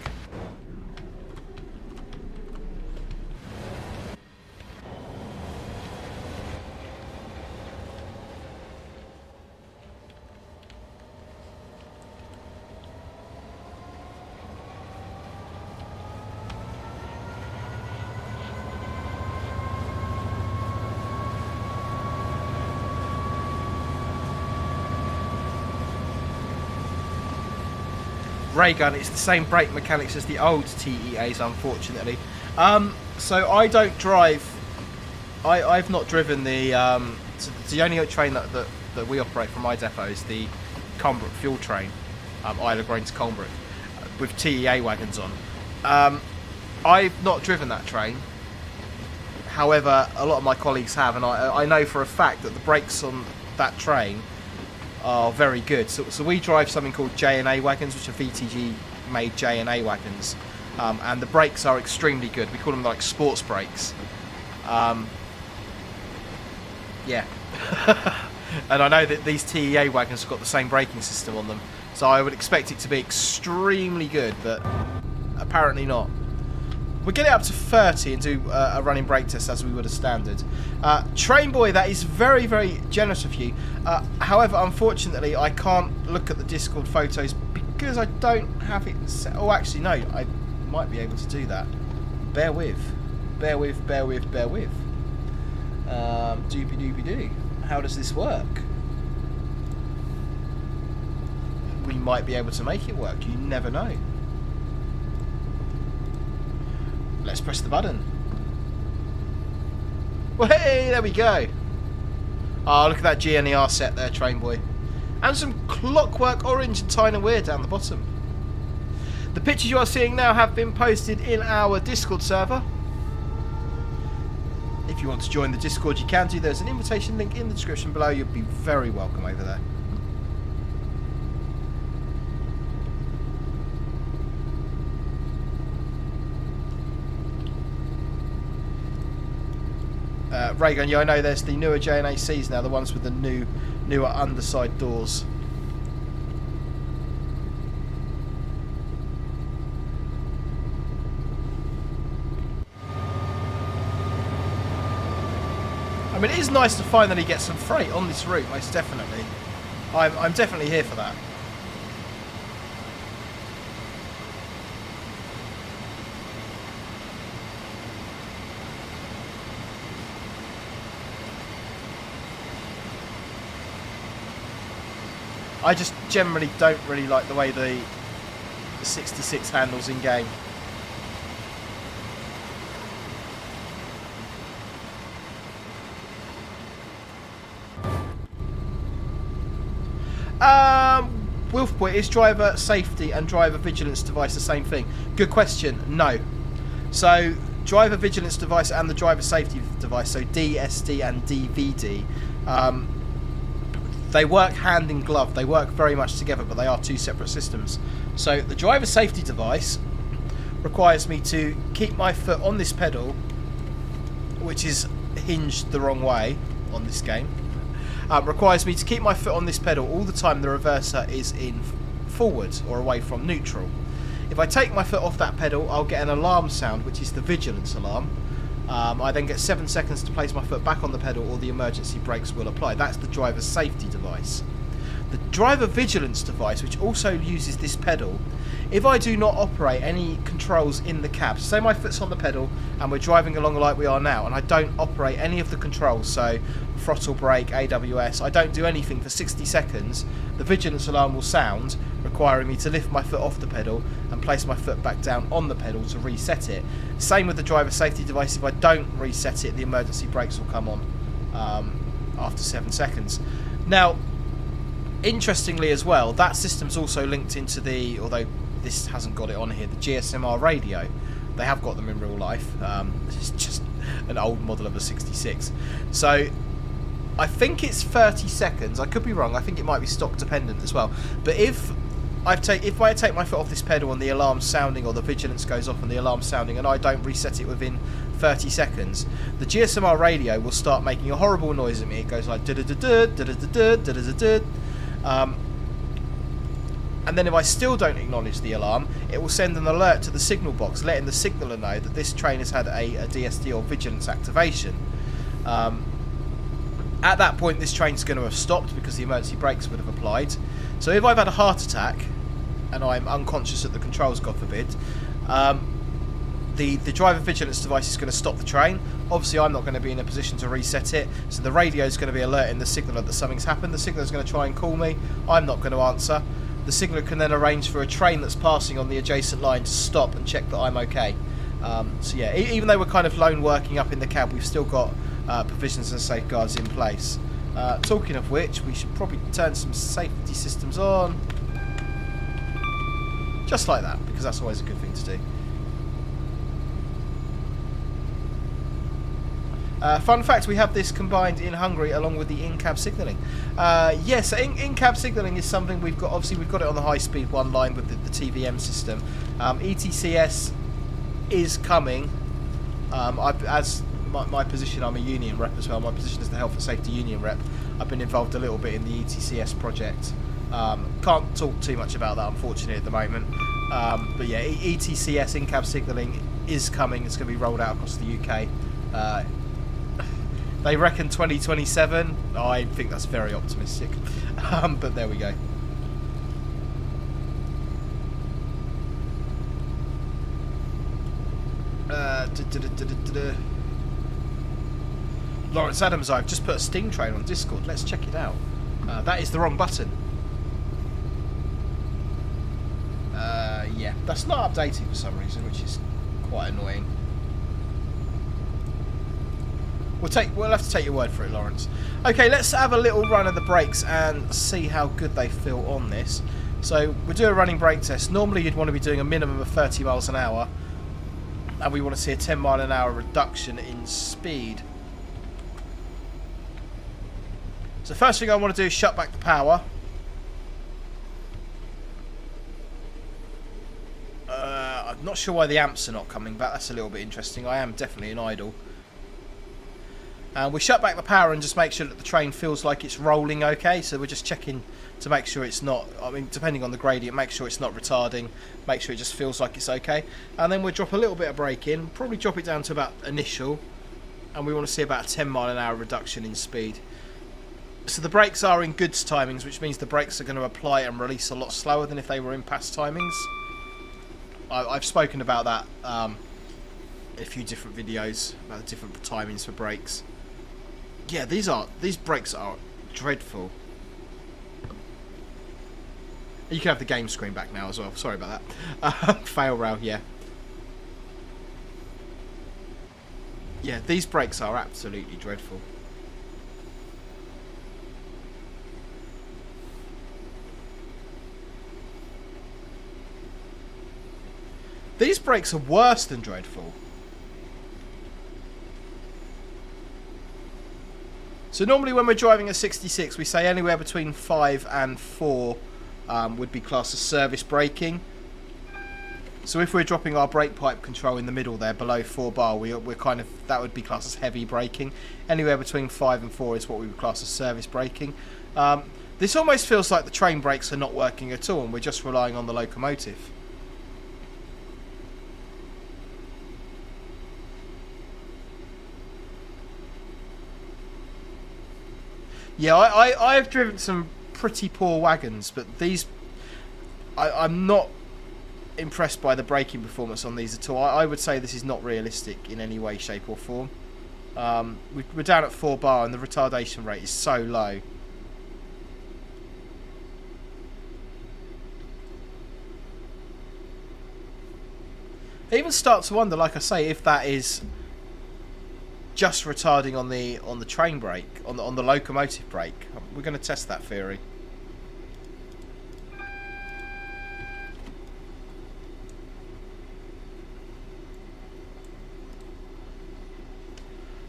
Ray gun, it's the same brake mechanics as the old TEAs, unfortunately. So I don't drive. I've not driven the. So the only train that we operate from my depot is the Colnbrook fuel train, Isle of Grain to Colnbrook, with TEA wagons on. I've not driven that train. However, a lot of my colleagues have, and I know for a fact that the brakes on that train are very good. So we drive something called J&A wagons, which are VTG made J&A wagons, and the brakes are extremely good. We call them like sports brakes. Yeah. And I know that these TEA wagons have got the same braking system on them, so I would expect it to be extremely good, but apparently not. We'll get it up to 30 and do a running brake test as we would a standard. Train boy, that is very, very generous of you. However, unfortunately, I can't look at the Discord photos because I don't have it set. Oh, actually, no, I might be able to do that. Bear with. Bear with, bear with, bear with. Doopy doopy doo. How does this work? We might be able to make it work. You never know. Let's press the button. Well, hey, there we go. Oh, look at that GNER set there, train boy. And some clockwork orange and Tyne and Weir down the bottom. The pictures you are seeing now have been posted in our Discord server. If you want to join the Discord, you can do. There's an invitation link in the description below. You'll be very welcome over there. Raygun, yeah, I know there's the newer J&ACs now, the ones with the newer underside doors. I mean, it is nice to finally get some freight on this route, most definitely. I'm definitely here for that. I just generally don't really like the way the 66 handles in game. Wolfboy, is driver safety and driver vigilance device the same thing? Good question. No. So driver vigilance device and the driver safety device, so DSD and DVD, they work hand in glove. They work very much together, but they are two separate systems. So the driver safety device requires me to keep my foot on this pedal, which is hinged the wrong way on this game. Requires me to keep my foot on this pedal all the time the reverser is in forward or away from neutral. If I take my foot off that pedal, I'll get an alarm sound, which is the vigilance alarm. I then get 7 seconds to place my foot back on the pedal, or the emergency brakes will apply. That's the driver safety device. The driver vigilance device, which also uses this pedal, if I do not operate any controls in the cab, say my foot's on the pedal and we're driving along like we are now, and I don't operate any of the controls, so throttle brake, AWS, I don't do anything for 60 seconds, the vigilance alarm will sound, requiring me to lift my foot off the pedal and place my foot back down on the pedal to reset it. Same with the driver safety device. If I don't reset it, the emergency brakes will come on after 7 seconds. Now, interestingly as well, that system's also linked into the, although this hasn't got it on here, the GSMR radio. They have got them in real life. It's just an old model of a 66. So I think it's 30 seconds. I could be wrong. I think it might be stock dependent as well. But if I take my foot off this pedal and the alarm's sounding, or the vigilance goes off and the alarm's sounding, and I don't reset it within 30 seconds, the GSMR radio will start making a horrible noise at me. It goes like and then if I still don't acknowledge the alarm, it will send an alert to the signal box, letting the signaller know that this train has had a DSD or vigilance activation. At that point, this train's going to have stopped because the emergency brakes would have applied. So if I've had a heart attack and I'm unconscious at the controls, God forbid, the driver vigilance device is going to stop the train. Obviously, I'm not going to be in a position to reset it, so the radio is going to be alerting the signaller that something's happened. The signaller is going to try and call me. I'm not going to answer. The signaller can then arrange for a train that's passing on the adjacent line to stop and check that I'm okay. So yeah, even though we're kind of lone working up in the cab, we've still got provisions and safeguards in place. Talking of which, we should probably turn some safety systems on. Just like that, because that's always a good thing to do. Fun fact, we have this combined in Hungary along with the in-cab signalling. Yes, in-cab signalling is something we've got. Obviously, we've got it on the high-speed one line with the TVM system. ETCS is coming. As my position, I'm a union rep as well. My position is the Health and Safety Union rep. I've been involved a little bit in the ETCS project. Can't talk too much about that, unfortunately, at the moment. But yeah, ETCS, in-cab signalling, is coming. It's going to be rolled out across the UK. They reckon 2027. I think that's very optimistic. But there we go. Lawrence Adams, I've just put a Sting train on Discord. Let's check it out. That is the wrong button. Yeah, that's not updated for some reason, which is quite annoying. We'll have to take your word for it, Lawrence. Okay, let's have a little run of the brakes and see how good they feel on this. So we'll do a running brake test. Normally you'd want to be doing a minimum of 30 miles an hour, and we want to see a 10 mile an hour reduction in speed. So first thing I want to do is shut back the power. I'm not sure why the amps are not coming back. That's a little bit interesting. I am definitely in idle. We shut back the power and just make sure that the train feels like it's rolling okay. So we're just checking to make sure it's not, I mean, depending on the gradient, make sure it's not retarding, make sure it just feels like it's okay. And then we'll drop a little bit of brake in, probably drop it down to about initial, and we want to see about a 10 mile an hour reduction in speed. So the brakes are in goods timings, which means the brakes are going to apply and release a lot slower than if they were in past timings. I've spoken about that in a few different videos, about the different timings for brakes. Yeah, these brakes are dreadful. You can have the game screen back now as well. Sorry about that. Fail rail, yeah. Yeah, these brakes are absolutely dreadful. These brakes are worse than dreadful. So normally when we're driving a 66, we say anywhere between 5 and 4 would be classed as service braking. So if we're dropping our brake pipe control in the middle there, below 4 bar, we're kind of, that would be classed as heavy braking. Anywhere between 5 and 4 is what we would class as service braking. This almost feels like the train brakes are not working at all, and we're just relying on the locomotive. Yeah, I've driven some pretty poor wagons, but these, I'm not impressed by the braking performance on these at all. I would say this is not realistic in any way, shape or form. We're down at 4 bar and the retardation rate is so low. I even start to wonder, like I say, if that is just retarding on the train brake, on the locomotive brake. We're going to test that theory.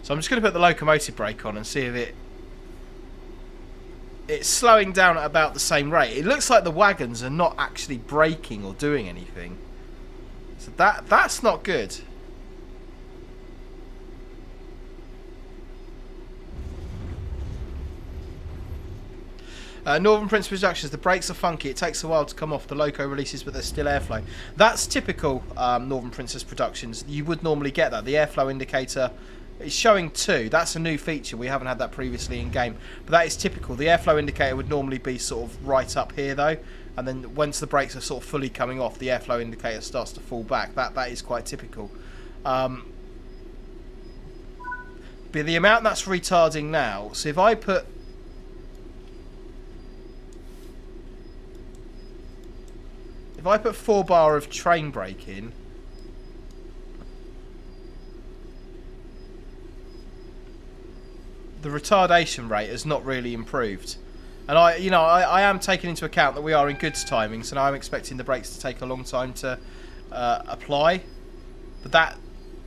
So I'm just going to put the locomotive brake on and see if it's slowing down at about the same rate. It looks like the wagons are not actually braking or doing anything. So that's not good. Northern Prince Productions, the brakes are funky. It takes a while to come off. The loco releases, but there's still airflow. That's typical Northern Princess Productions. You would normally get that. The airflow indicator is showing 2. That's a new feature. We haven't had that previously in game. But that is typical. The airflow indicator would normally be sort of right up here, though. And then once the brakes are sort of fully coming off, the airflow indicator starts to fall back. That is quite typical. But the amount that's retarding now, so if I put... If I put 4 bar of train brake in, the retardation rate has not really improved. And I am taking into account that we are in goods timings, and I'm expecting the brakes to take a long time to apply. But that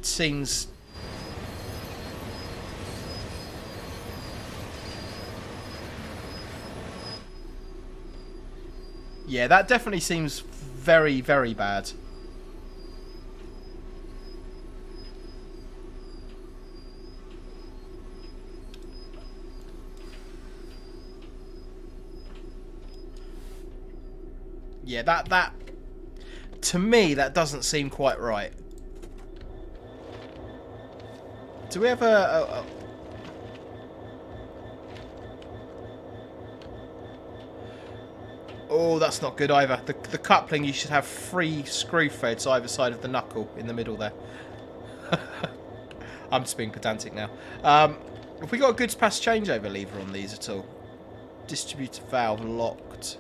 seems... Yeah, that definitely seems very, very bad. Yeah, that to me, that doesn't seem quite right. Do we have a Oh, that's not good either. The coupling, you should have 3 screw threads either side of the knuckle in the middle there. I'm just being pedantic now. Have we got a goods pass changeover lever on these at all? Distributor valve locked.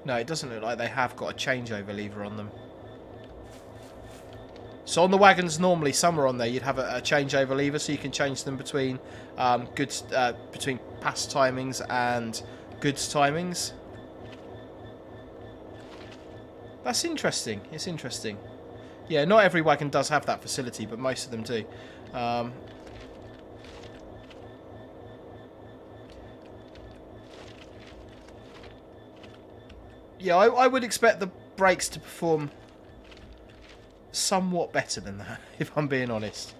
No, it doesn't look like they have got a changeover lever on them. So on the wagons, normally somewhere on there you'd have a changeover lever, so you can change them between between pass timings and goods timings. That's interesting. It's interesting. Yeah, not every wagon does have that facility, but most of them do. Yeah, I would expect the brakes to perform somewhat better than that, if I'm being honest.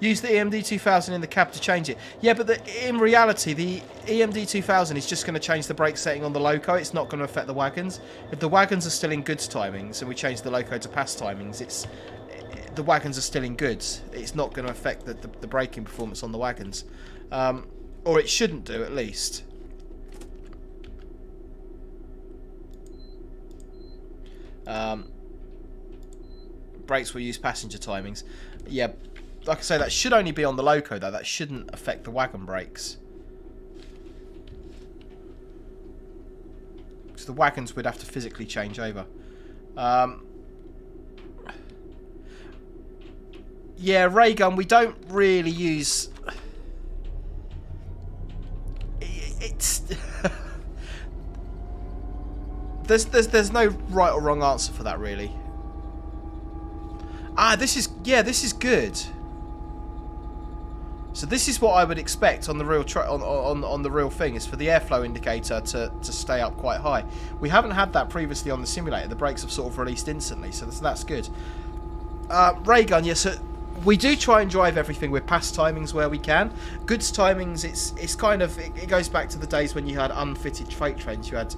Use the EMD 2000 in the cab to change it. Yeah, but in reality, the EMD 2000 is just going to change the brake setting on the loco. It's not going to affect the wagons. If the wagons are still in goods timings and we change the loco to pass timings, the wagons are still in goods. It's not going to affect the braking performance on the wagons. Or it shouldn't do, at least. Brakes will use passenger timings. Yeah, like I say, that should only be on the loco, though. That shouldn't affect the wagon brakes. Because the wagons would have to physically change over. Yeah, ray gun, we don't really use... It's... There's no right or wrong answer for that, really. Ah, this is good. So this is what I would expect on the real on the real thing, is for the airflow indicator to stay up quite high. We haven't had that previously on the simulator. The brakes have sort of released instantly, so that's good. Ray gun, yes. So we do try and drive everything with pass timings where we can. Goods timings, it's kind of it goes back to the days when you had unfitted freight trains. You had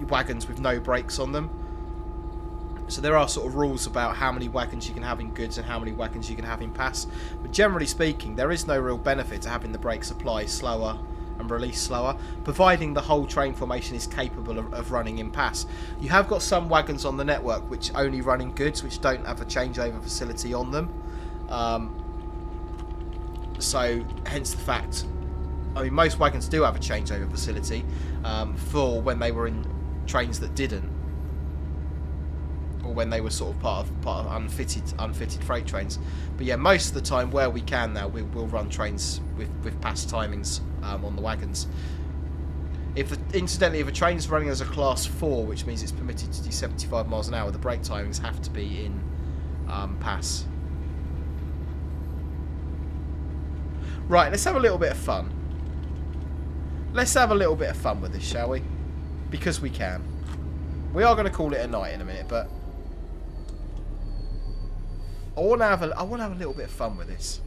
wagons with no brakes on them. So there are sort of rules about how many wagons you can have in goods and how many wagons you can have in pass. But generally speaking, there is no real benefit to having the brakes apply slower and release slower, providing the whole train formation is capable of running in pass. You have got some wagons on the network which only run in goods, which don't have a changeover facility on them. So hence the fact, I mean, most wagons do have a changeover facility for when they were in trains that didn't, or when they were sort of part of unfitted freight trains. But yeah, most of the time where we can now, we'll run trains with past timings on the wagons. Incidentally, if a train's running as a class 4, which means it's permitted to do 75 miles an hour, the brake timings have to be in pass. Right, let's have a little bit of fun. Let's have a little bit of fun with this, shall we? Because we can. We are going to call it a night in a minute, but I want to have a little bit of fun with this.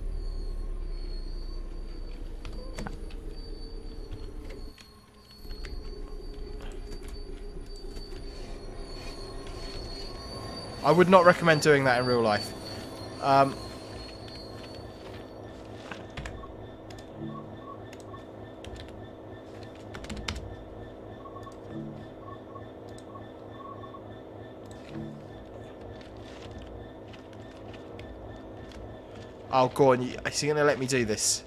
I would not recommend doing that in real life. Oh, go on. Is he going to let me do this?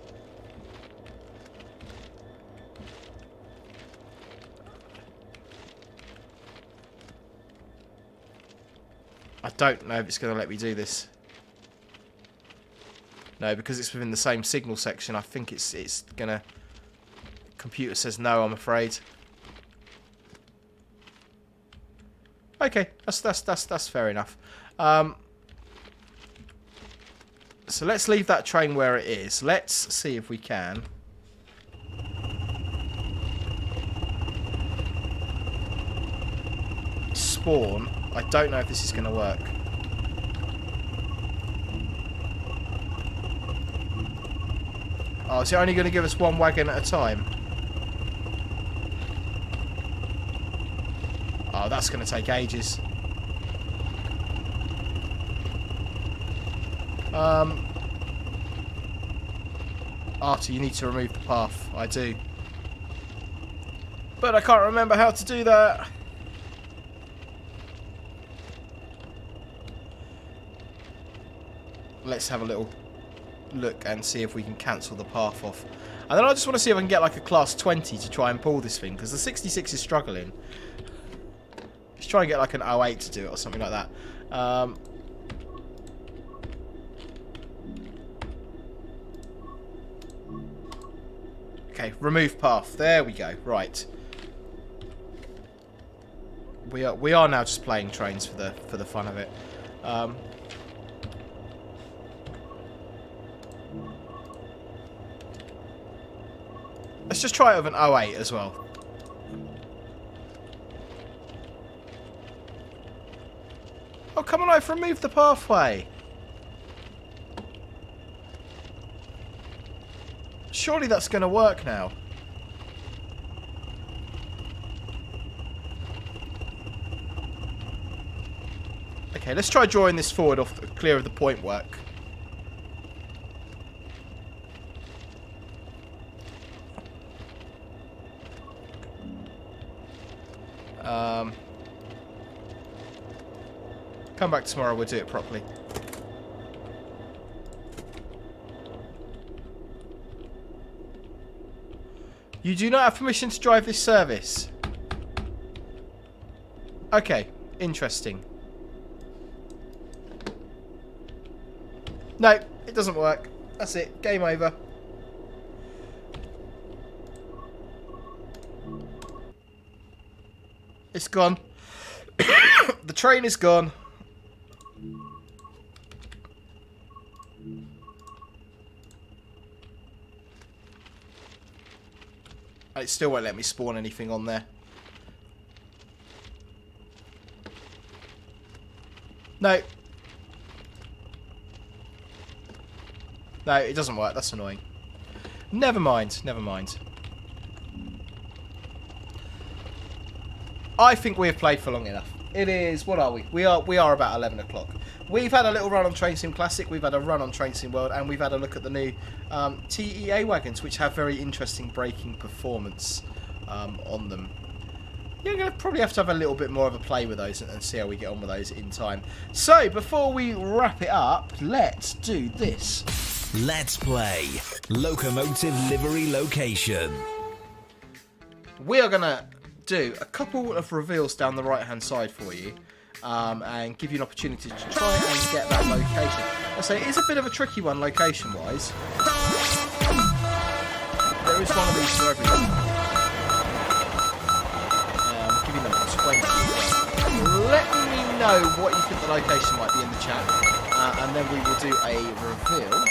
I don't know if it's going to let me do this. No, because it's within the same signal section. I think it's going to... Computer says no, I'm afraid. Okay, that's fair enough. So let's leave that train where it is. Let's see if we can. Spawn. I don't know if this is going to work. Oh, is it only going to give us one wagon at a time? Oh, that's going to take ages. Artie, you need to remove the path. I do. But I can't remember how to do that. Let's have a little look and see if we can cancel the path off. And then I just want to see if I can get like a class 20 to try and pull this thing, because the 66 is struggling. Let's try and get like an 08 to do it or something like that. Okay, remove path. There we go. Right. We are now just playing trains for the fun of it. Let's just try it with an 08 as well. Oh, come on, I've removed the pathway. Surely that's going to work now. Okay, let's try drawing this forward off clear of the point work. Come back tomorrow, we'll do it properly. You do not have permission to drive this service. Okay, interesting. No, it doesn't work. That's it. Game over. It's gone. The train is gone. It still won't let me spawn anything on there. No. No, it doesn't work. That's annoying. Never mind. Never mind. I think we have played for long enough. It is, what are we? We are about 11 o'clock. We've had a little run on Train Sim Classic, we've had a run on Train Sim World, and we've had a look at the new TEA wagons, which have very interesting braking performance on them. You're going to probably have to have a little bit more of a play with those and see how we get on with those in time. So, before we wrap it up, let's do this. Let's play Locomotive Livery Location. We are going to do a couple of reveals down the right hand side for you and give you an opportunity to try and get that location. I say it is a bit of a tricky one location wise. There is one of these for everyone. Giving them 20. Let me know what you think the location might be in the chat and then we will do a reveal.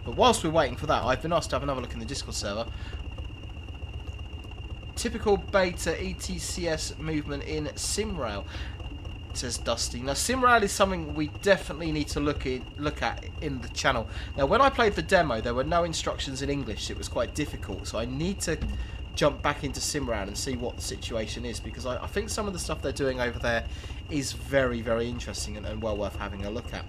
But whilst we're waiting for that, I've been asked to have another look in the Discord server. Typical beta ETCS movement in SimRail, says Dusty. Now, SimRail is something we definitely need to look at in the channel. Now, when I played the demo, there were no instructions in English. It was quite difficult, so I need to jump back into SimRail and see what the situation is, because I think some of the stuff they're doing over there is very, very interesting and well worth having a look at.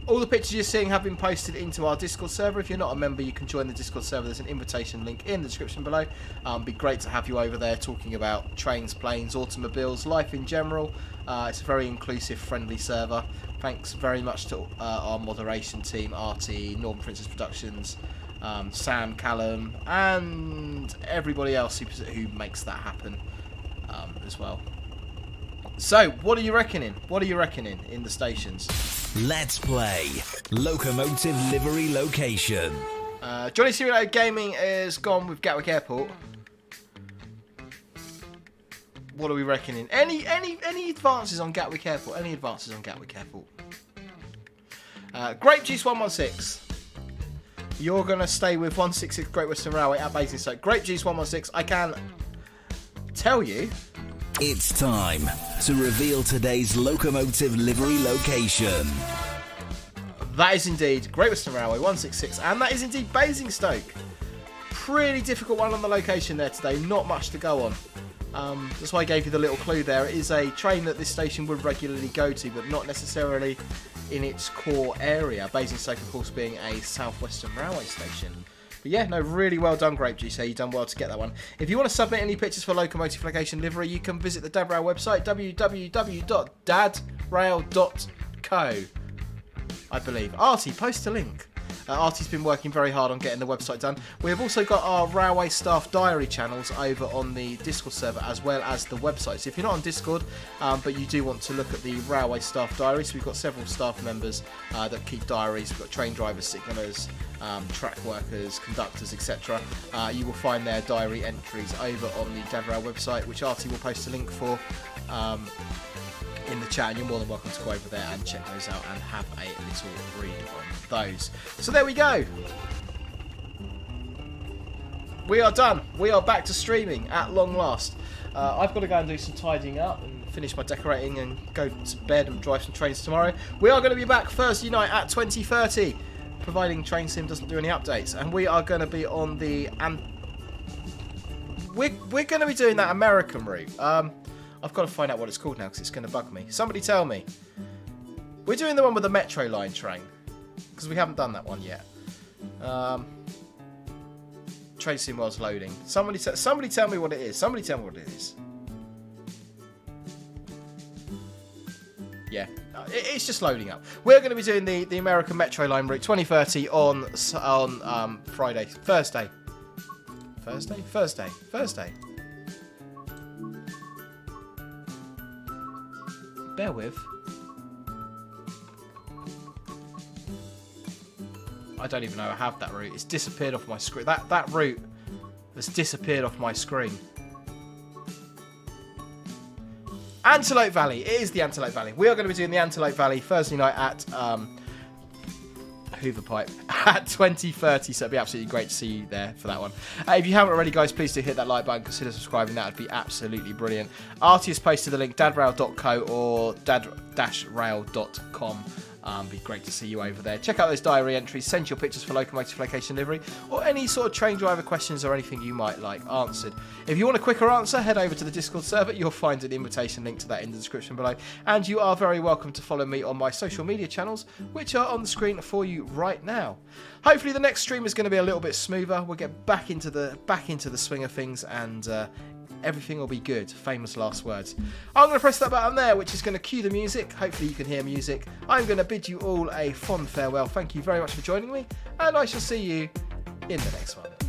All the pictures you're seeing have been posted into our Discord server. If you're not a member, you can join the Discord server. There's an invitation link in the description below. It'd be great to have you over there talking about trains, planes, automobiles, life in general. It's a very inclusive, friendly server. Thanks very much to our moderation team, RT, Northern Princess Productions, Sam, Callum, and everybody else who makes that happen as well. So, what are you reckoning? What are you reckoning in the stations? Let's play Locomotive Livery Location. Johnny Simulator Gaming is gone with Gatwick Airport. What are we reckoning? Any advances on Gatwick Airport? Any advances on Gatwick Airport? Grape Juice 116. You're going to stay with 166 Great Western Railway at Basingstoke. Grape Juice 116. I can tell you. It's time to reveal today's Locomotive Livery Location. That is indeed Great Western Railway 166, and that is indeed Basingstoke. Pretty difficult one on the location there today. Not much to go on. That's why I gave you the little clue there. It is a train that this station would regularly go to, but not necessarily in its core area. Basingstoke, of course, being a South Western Railway station. But yeah, no, really well done, Grape Juice. You've done well to get that one. If you want to submit any pictures for Locomotive Location Livery, you can visit the DadRail website, www.dadrail.co, I believe. Artie, post a link. Artie's been working very hard on getting the website done. We have also got our Railway Staff Diary channels over on the Discord server as well as the website. So if you're not on Discord, but you do want to look at the Railway Staff Diary, so we've got several staff members that keep diaries. We've got train drivers, signallers, track workers, conductors, etc. You will find their diary entries over on the DadRail website, which Artie will post a link for in the chat, and you're more than welcome to go over there and check those out and have a little read on those. So there we go. We are done. We are back to streaming at long last. I've got to go and do some tidying up and finish my decorating and go to bed and drive some trains tomorrow. We are going to be back Thursday night at 20:30, providing Train Sim doesn't do any updates, and we are going to be on the we're going to be doing that American route. I've got to find out what it's called now because it's going to bug me. Somebody tell me. We're doing the one with the Metro Line train because we haven't done that one yet. Train Sim was loading. Somebody tell me what it is. Somebody tell me what it is. Yeah, it's just loading up. We're going to be doing the American Metro Line route 2030 on Thursday. Bear with. I don't even know I have that route. It's disappeared off my screen. That route has disappeared off my screen. Antelope Valley. It is the Antelope Valley. We are going to be doing the Antelope Valley Thursday night at Hoover pipe at 2030, so it'd be absolutely great to see you there for that one. If you haven't already, guys, please do hit that like button, consider subscribing, that would be absolutely brilliant. Artie has posted the link, dadrail.co or dad-rail.com. Be great to see you over there. Check out those diary entries, send your pictures for Locomotive Location Livery, or any sort of train driver questions or anything you might like answered. If you want a quicker answer, head over to the Discord server. You'll find an invitation link to that in the description below. And you are very welcome to follow me on my social media channels, which are on the screen for you right now. Hopefully the next stream is going to be a little bit smoother. We'll get back into the swing of things, and everything will be good. Famous last words. I'm going to press that button there, which is going to cue the music. Hopefully you can hear music. I'm going to bid you all a fond farewell. Thank you very much for joining me, and I shall see you in the next one.